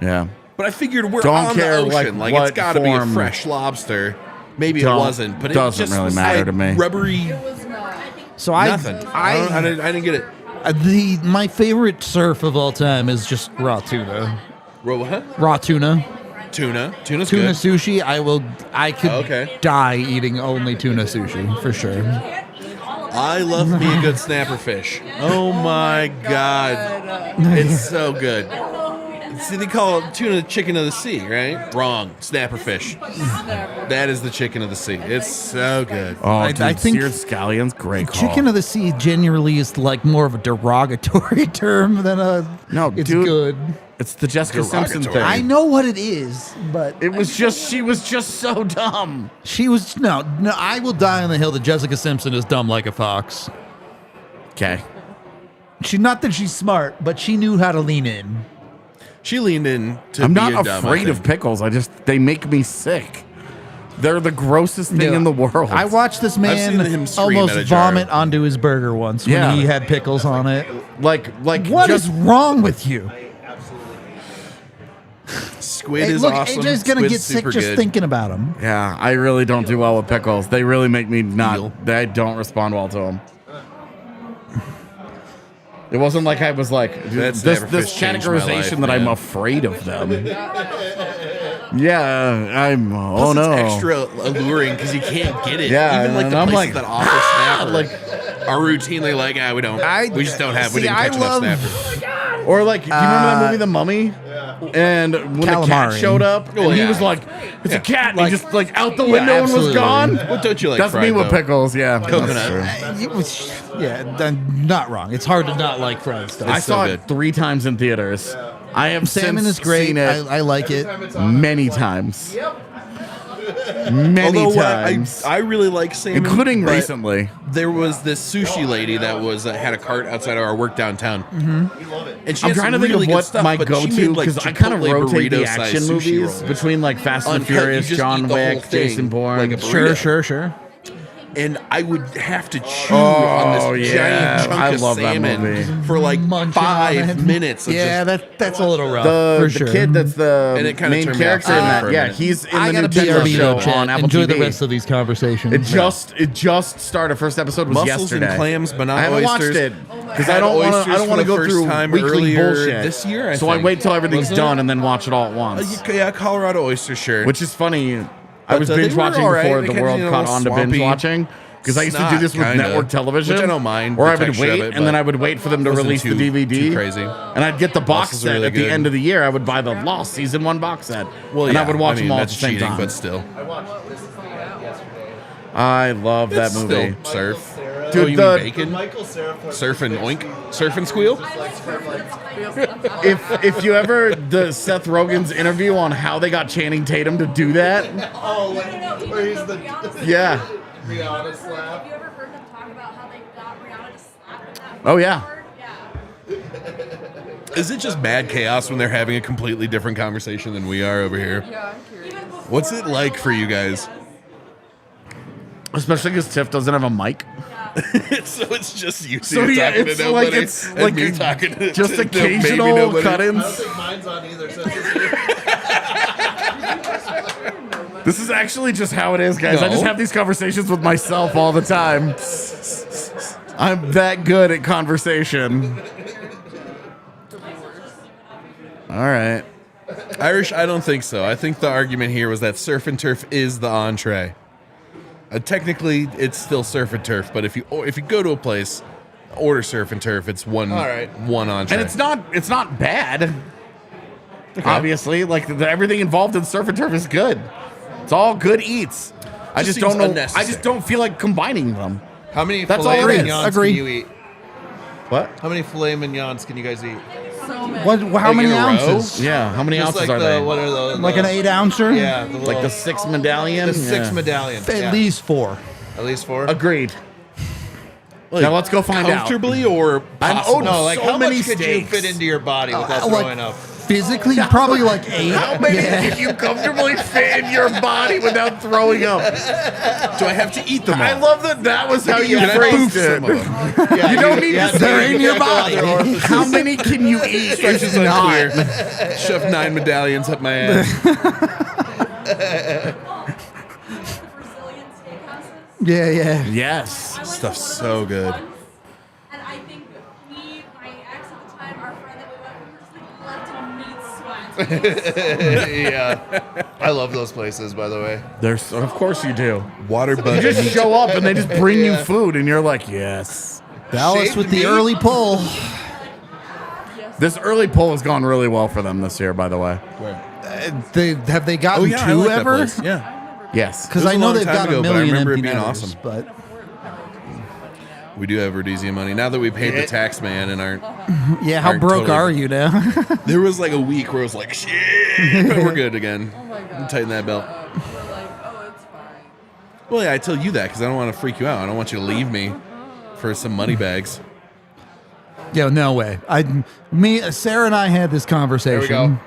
Yeah. But I figured we're Don't on care, the ocean. like, Like, what it's got to be a form. fresh lobster. Maybe it Don't- wasn't, but it doesn't just really was matter like to me. rubbery. So Nothing. I didn't get it. my favorite surf of all time is just raw tuna. What? Raw tuna. Tuna's Tuna good. sushi, I could Okay. die eating only tuna sushi for sure. Can't eat all of it. I love me a good snapper fish. Oh my god. It's so good. See, they call it tuna chicken of the sea, right? Wrong. Snapper fish. That is the chicken of the sea. It's so good. Oh, I dude, think seared scallions, great call. Chicken of the sea generally is like more of a derogatory term than a. No, it's dude. good. It's the Jessica Simpson thing. Derogatory. I know what it is, but It was just, she was just so dumb. she was no. I will die on the hill that Jessica Simpson is dumb like a fox. Okay. She not that she's smart, but she knew how to lean in. She leaned in to I'm be not a dumb, I afraid of think. pickles. They make me sick. They're the grossest thing in the world. I watched this seen him man scream almost at a jar. vomit onto his burger once Yeah. when he had pickles on it. like What is just wrong with you? Squid Hey, is look, awesome. AJ's gonna Squid's get sick super just good. thinking about him. Yeah, I really don't do well with pickles. They really make me not. Eel. I don't respond well to them. It wasn't like I was like That this snapper fish changed my life, categorization that I'm man. afraid of them. Yeah, I'm. Oh Plus no. it's extra alluring because you can't get it. Yeah, Even like and the I'm places like, that offer snapper, like- are routinely like, we don't. We just don't have. We see, didn't I catch enough love- snapper. Or like, do you remember that movie, The Mummy? And when the cat Calamari. showed up, and Oh, he yeah. was like, "It's a cat," and Like- he just like out the window and was absolutely. gone. What don't you like? That's me fried, with though? pickles. Yeah, Coconut. That's true. Not wrong. It's hard to not like fried stuff. I so saw good. it 3 times in theaters. I have Salmon since is great. seen it I like it. many times. Many Although times, I really like salmon, including but recently. There was this sushi lady that was had a cart outside of our work downtown. And she I'm had trying to some think really of good what stuff, my but she go-to made, like, because I kind of Chipotle rotate the burrito-sized action sushi movies rolls. between like Fast and Uncut, you Furious, just John eat the whole Wick, thing, Jason Bourne. like a burrito. Sure. And I would have to chew on this yeah. giant chunk I of love that salmon movie. for like Munch on 5 it. minutes. Of Yeah, just, that's a little rough. the for sure. kid that's the And it kinda main turned me off character in for that. a Yeah, minute. he's in I the gotta new be Nintendo RB show chat. on Apple Enjoy TV. the rest of these conversations. It just started. First episode was Mussels and yesterday. clams, but not I haven't watched oysters. it because Had I don't oysters want to for the go first through time weekly earlier bullshit this year, I so I think. wait till everything's Wasn't it? done and then watch it all at once. Yeah, Colorado oyster, sure. Which is funny. I But, was they binge were watching all right. before They the kept world getting a caught little on to binge swampy. watching. Because I used to do Snot, this with kinda. network television, Which I don't mind or the I would texture wait of it, and then but I would wait for them to wasn't release too- the DVD. too crazy. And I'd get the box Mussels are set really at the good. end of the year. I would buy the Lost season 1 box set, well, and yeah, I would watch mean, them all at that's the same cheating, time. but still. I watched This Is Me yesterday. I love that It's movie. Still surf. Dude, oh, you the- mean bacon? Michael Cera plays Surf and oink? Surf and squeal? If you ever the Seth Rogen's interview on how they got Channing Tatum to do that, Oh, No, like where he's the yeah. Rihanna slap. Have you ever heard them talk about how they got Rihanna to slap in that Oh, yeah. part? Yeah. Is it just mad chaos when they're having a completely different conversation than we are over here? Yeah, I'm curious. Even before What's it like for you guys? Especially because Tiff doesn't have a mic. So it's just you So, two yeah, talking it's to like- nobody, it's and like me a- talking to Just to maybe occasional nobody. I don't cut-ins. think mine's on either. So it's just you. This is actually just how it is, guys. I No. just have these conversations with myself all the time. I'm that good at conversation. All right. Irish, I don't think so. I think the argument here was that surf and turf is the entree. Technically, it's still surf and turf, but if you go to a place, order surf and turf, it's one entree. And it's not bad. Obviously, like everything involved in surf and turf is good. It's all good eats. I Just just don't seems know. I unnecessary. just don't feel like combining them. How many That's filet all it is. mignons Agree. can you eat? What? How many filet mignons can you guys eat? So many. How Like many in a row? ounces? Yeah. How many Just ounces like are the they? what are those? Like an 8 ouncer? Yeah, the Like little, the 6 medallion. the 6 Yeah. medallion. At yeah. least 4. At least 4. Agreed. Like, Now let's go find out. comfortably or I'm possibly? owed No, like so how many much could you steaks. fit into your body without like- throwing up? Physically, probably like 8. How many can you comfortably fit in your body without throwing up? Do I have to eat them all? I love that was how you Can I phrased poof it. some of them? Yeah, You don't need have to They're eat in your other body. orifices. How many can you eat? Instructions It's not. unclear. Shove 9 medallions up my ass. Brazilian steakhouses. Yeah. Yes. I went Stuff's to one of so those good. once, and I think my ex at the time, our friend that we went, we were just like left in meat sweats. Yeah. I love those places, by the way. There's, of course you do. Water You bud. just show up and they just bring you food, and you're like, yes. Dallas Shaved with the meat? early pull. This early pull has gone really well for them this year, by the way. Have they Oh gotten yeah, I two like that ever? place. Yeah, Yes. Because It was I a know long they've time got ago, a but I million remember it empty being netters, awesome. but we do have Rhodesian money now that we paid the tax man and aren't. yeah, how Aren't broke totally- are you now? There was like a week where it was like shit, but we're good again. Oh my god. Tighten that belt. We're like, oh, it's fine. Well, yeah, I tell you that because I don't want to freak you out. I don't want you to leave me for some money bags. Yo, no way. Sarah and I had this conversation. There we go.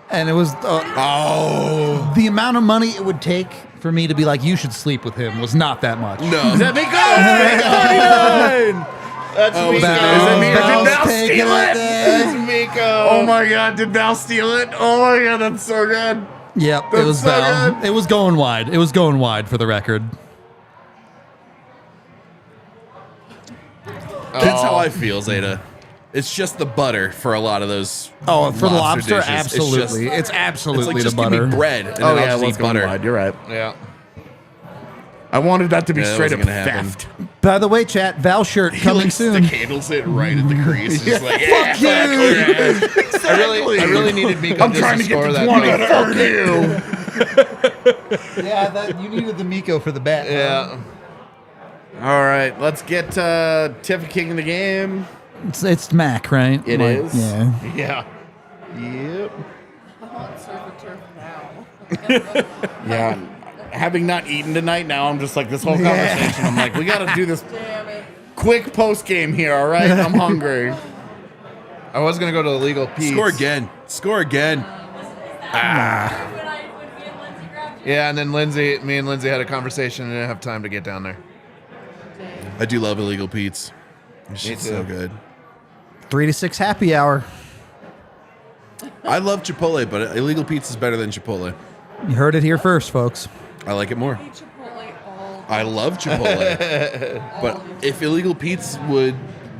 And it was Oh the amount of money it would take for me to be like, you should sleep with him was not that much. no! Is that Miko? That's Oh, Miko. is that- Is that me? Or Val's did Val taking steal it it? there. That's Miko. Oh my god, did Val steal it? Oh my god, that's so good. Yep, it That's was so Val. good. It was going wide. It was going wide for the record. That's how I feel, Zeta. It's just the butter for a lot of those. Oh, for the lobster, dishes. absolutely. It's It's absolutely like the just butter. give me bread and Oh then I'll yeah, just let's eat go butter. wide. You're right. Yeah. I wanted that to be Yeah, that straight up wasn't gonna happen. theft. By the way, chat, Val shirt coming soon. The candles hit right at the crease. It's just like, Fuck you. I really needed Miko I'm just trying to to get score to that 20. goal. Fuck you. Yeah, you needed the Miko for the bat. Yeah. All right, let's get Tiffy King in the game. It's Mac, right? It is. Yeah. Yeah. Yep. I want surf and turf now. Yeah. Having not eaten tonight, now I'm just like this whole conversation. I'm like, we got to do this Damn it. quick post game here. All right, I'm hungry. I was going to go to Illegal Pete's. score again. Score again. When me and Lindsay grabbed you. Yeah, and then me and Lindsay had a conversation and didn't have time to get down there. I do love Illegal Pete's. It's Me just too. so good. 3 to 6 happy hour. I love Chipotle, but Illegal Pete's is better than Chipotle. You heard it here first, folks. I like it more. Eat Chipotle all I love Chipotle. But if Illegal Pete's would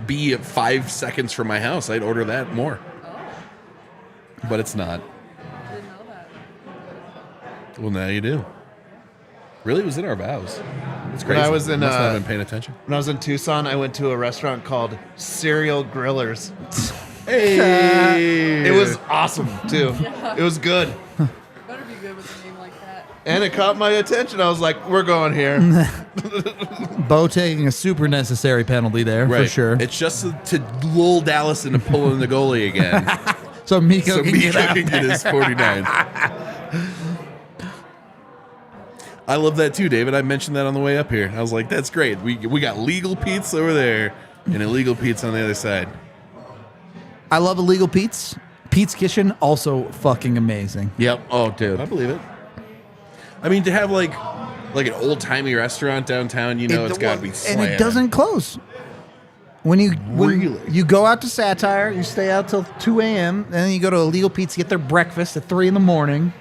be at 5 seconds from my house, I'd order that more. But it's not. didn't know that. Well, now you do. Really? It was in our vows. It's When crazy. I was in, Must not have been paying attention. When I was in Tucson, I went to a restaurant called Serial Grillers. Hey! It was awesome, too. It was good. Better be good with a name like that. And it caught my attention. I was like, we're going here. Bo taking a super necessary penalty there, Right. for sure. It's just to lull Dallas into pulling the goalie again. So Miko so can Miko get out can get his 49. I love that too, David. I mentioned that on the way up here. I was like, that's great. We got legal Pete's over there and illegal Pete's on the other side. I love Illegal Pete's. Pete's Kitchen, also fucking amazing. Yep. Oh, I dude. believe it. I mean, to have like an old timey restaurant downtown, you know, it's got to be and slamming. it doesn't close. When Really? you go out to Satire, you stay out till 2 a.m., and then you go to Illegal Pete's, get their breakfast at 3 in the morning.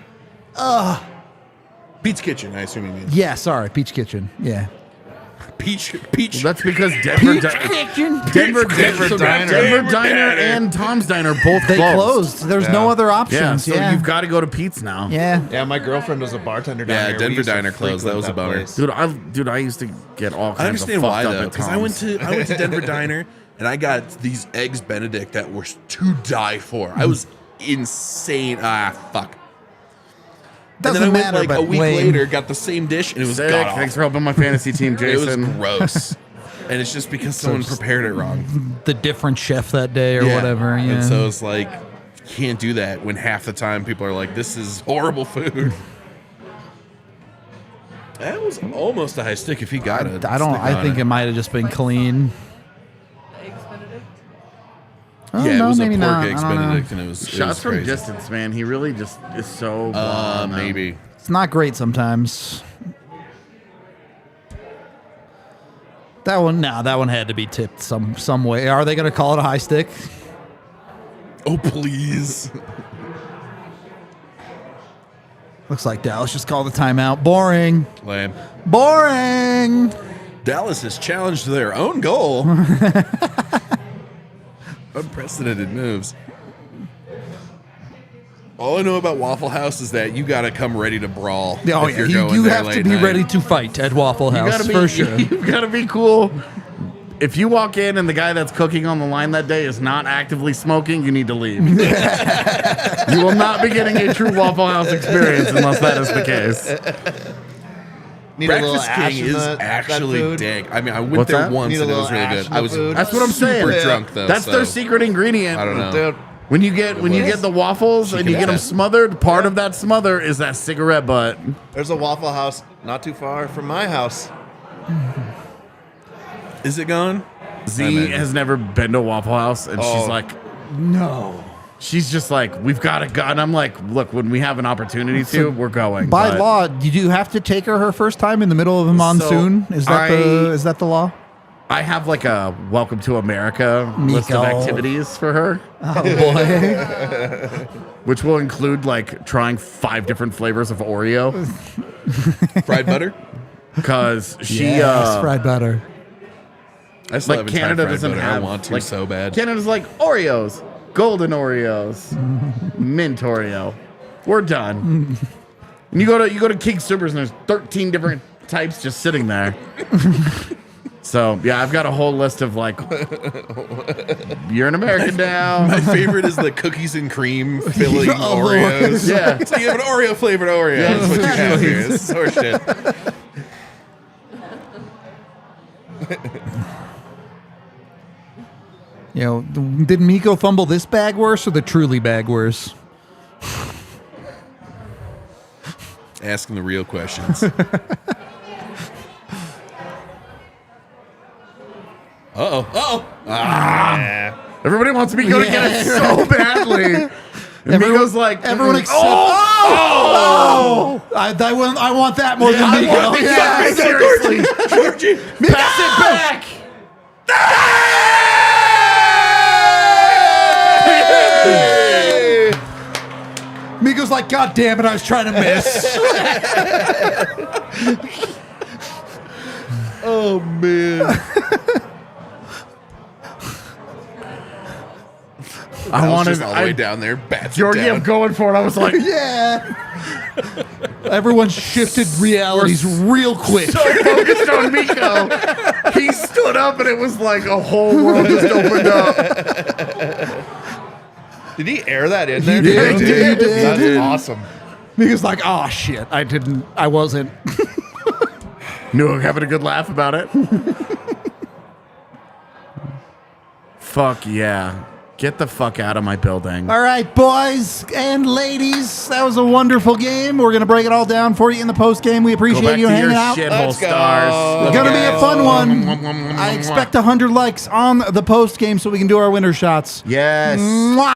Pete's Kitchen, I assume you mean. Yeah, sorry, Peach Kitchen. Yeah. Peach. That's because Denver Kitchen. Diner and Tom's Diner both They closed. closed. There's no other Yeah, options. so Yeah. you've got to go to Pete's now. Yeah. Yeah, my girlfriend was a bartender down Yeah, here. Denver We used to Diner closed. That was a frequent bummer. place. Dude, I used to get all kinds I understand of why fucked though, up at because Tom's. I went to Denver Diner and I got these eggs Benedict that were to die for. I was insane. Fuck. Doesn't and then I matter, went like but a week lame. later, got the same dish, and it was Sick. god Thanks for helping my fantasy team, It was Jason. gross, and it's just because someone just- prepared it wrong The different chef that day or Yeah. whatever. Yeah. And so it's like, you can't do that when half the time people are like, "This is horrible food." That was almost a high stick if he got it. I don't. Stick I on think it might have just been clean. The eggs Benedict. Oh, Yeah, no, it was maybe a pork not. eggs I don't know. Benedict, and it was Shots from crazy. distance, man. He really just is so. blind, man. Maybe. It's not great sometimes. That one had to be tipped some way. Are they going to call it a high stick? Oh please. Looks like Dallas just called the timeout. Boring. Lame. Boring. Dallas has challenged their own goal. Unprecedented moves. All I know about Waffle House is that you got to come ready to brawl. Oh, if yeah. you're going You there have to late be night. ready to fight at Waffle House, for sure. You've got to be cool. If you walk in and the guy that's cooking on the line that day is not actively smoking, you need to leave. You will not be getting a true Waffle House experience unless that is the case. Need a little Breakfast ash King in is that actually food. dank. I mean, I went What's there that? once Need a and it was little really ash good. in I the was food. That's what I'm saying. super drunk though. That's their so secret ingredient. I don't know. Dude, When you get the waffles and Chicken you get them fat. smothered, part of that smother is that cigarette butt. there's a Waffle House not too far from my house. Is it gone? Z has never been to Waffle House, and she's like, No. she's just like, we've got to go. And I'm like, look, when we have an opportunity to, we're going. By But law, did you have to take her first time in the middle of a monsoon? Is that the law? I have like a Welcome to America list of Miko. activities for her, Oh boy. which will include like trying 5 different flavors of Oreo Fried butter? because she Yes, fried butter. I still like haven't tried Canada fried doesn't butter. have I want to like, so bad. Canada's like Oreos, golden Oreos, mint Oreo. We're done. And you go to King Soopers and there's 13 different types just sitting there. So yeah, I've got a whole list of like, you're an American now. My favorite is the cookies and cream filling Oreos. Yeah. So you have an Oreo flavored Oreo. Yeah, That's what you have here. This is horseshit. You know, did Miko fumble this bag worse or the Truly bag worse? Asking the real questions. Everybody wants Miko to get it so badly. And Miko's like, Everyone except. I want that more than Miko. yeah, seriously. Georgie, Pass it back. Miko's like, God damn it, I was trying to miss. oh man. I wanted just all the way down there. Bats it Georgie, I'm down. going for it. I was like, Yeah. Everyone shifted realities real quick. so focused on Miko. He stood up and it was like a whole world just opened up. Did he air that in there? did, too? he did. That's awesome. Miko's like, oh shit, I wasn't. No, having a good laugh about it. Fuck yeah. Get the fuck out of my building. All right, boys and ladies, that was a wonderful game. We're gonna break it all down for you in the post game. We Go appreciate back you to your hanging out. shithole Let's go. stars. It's gonna be a fun one. I Mwah. expect 100 likes on the post game so we can do our winner shots. Yes. Mwah.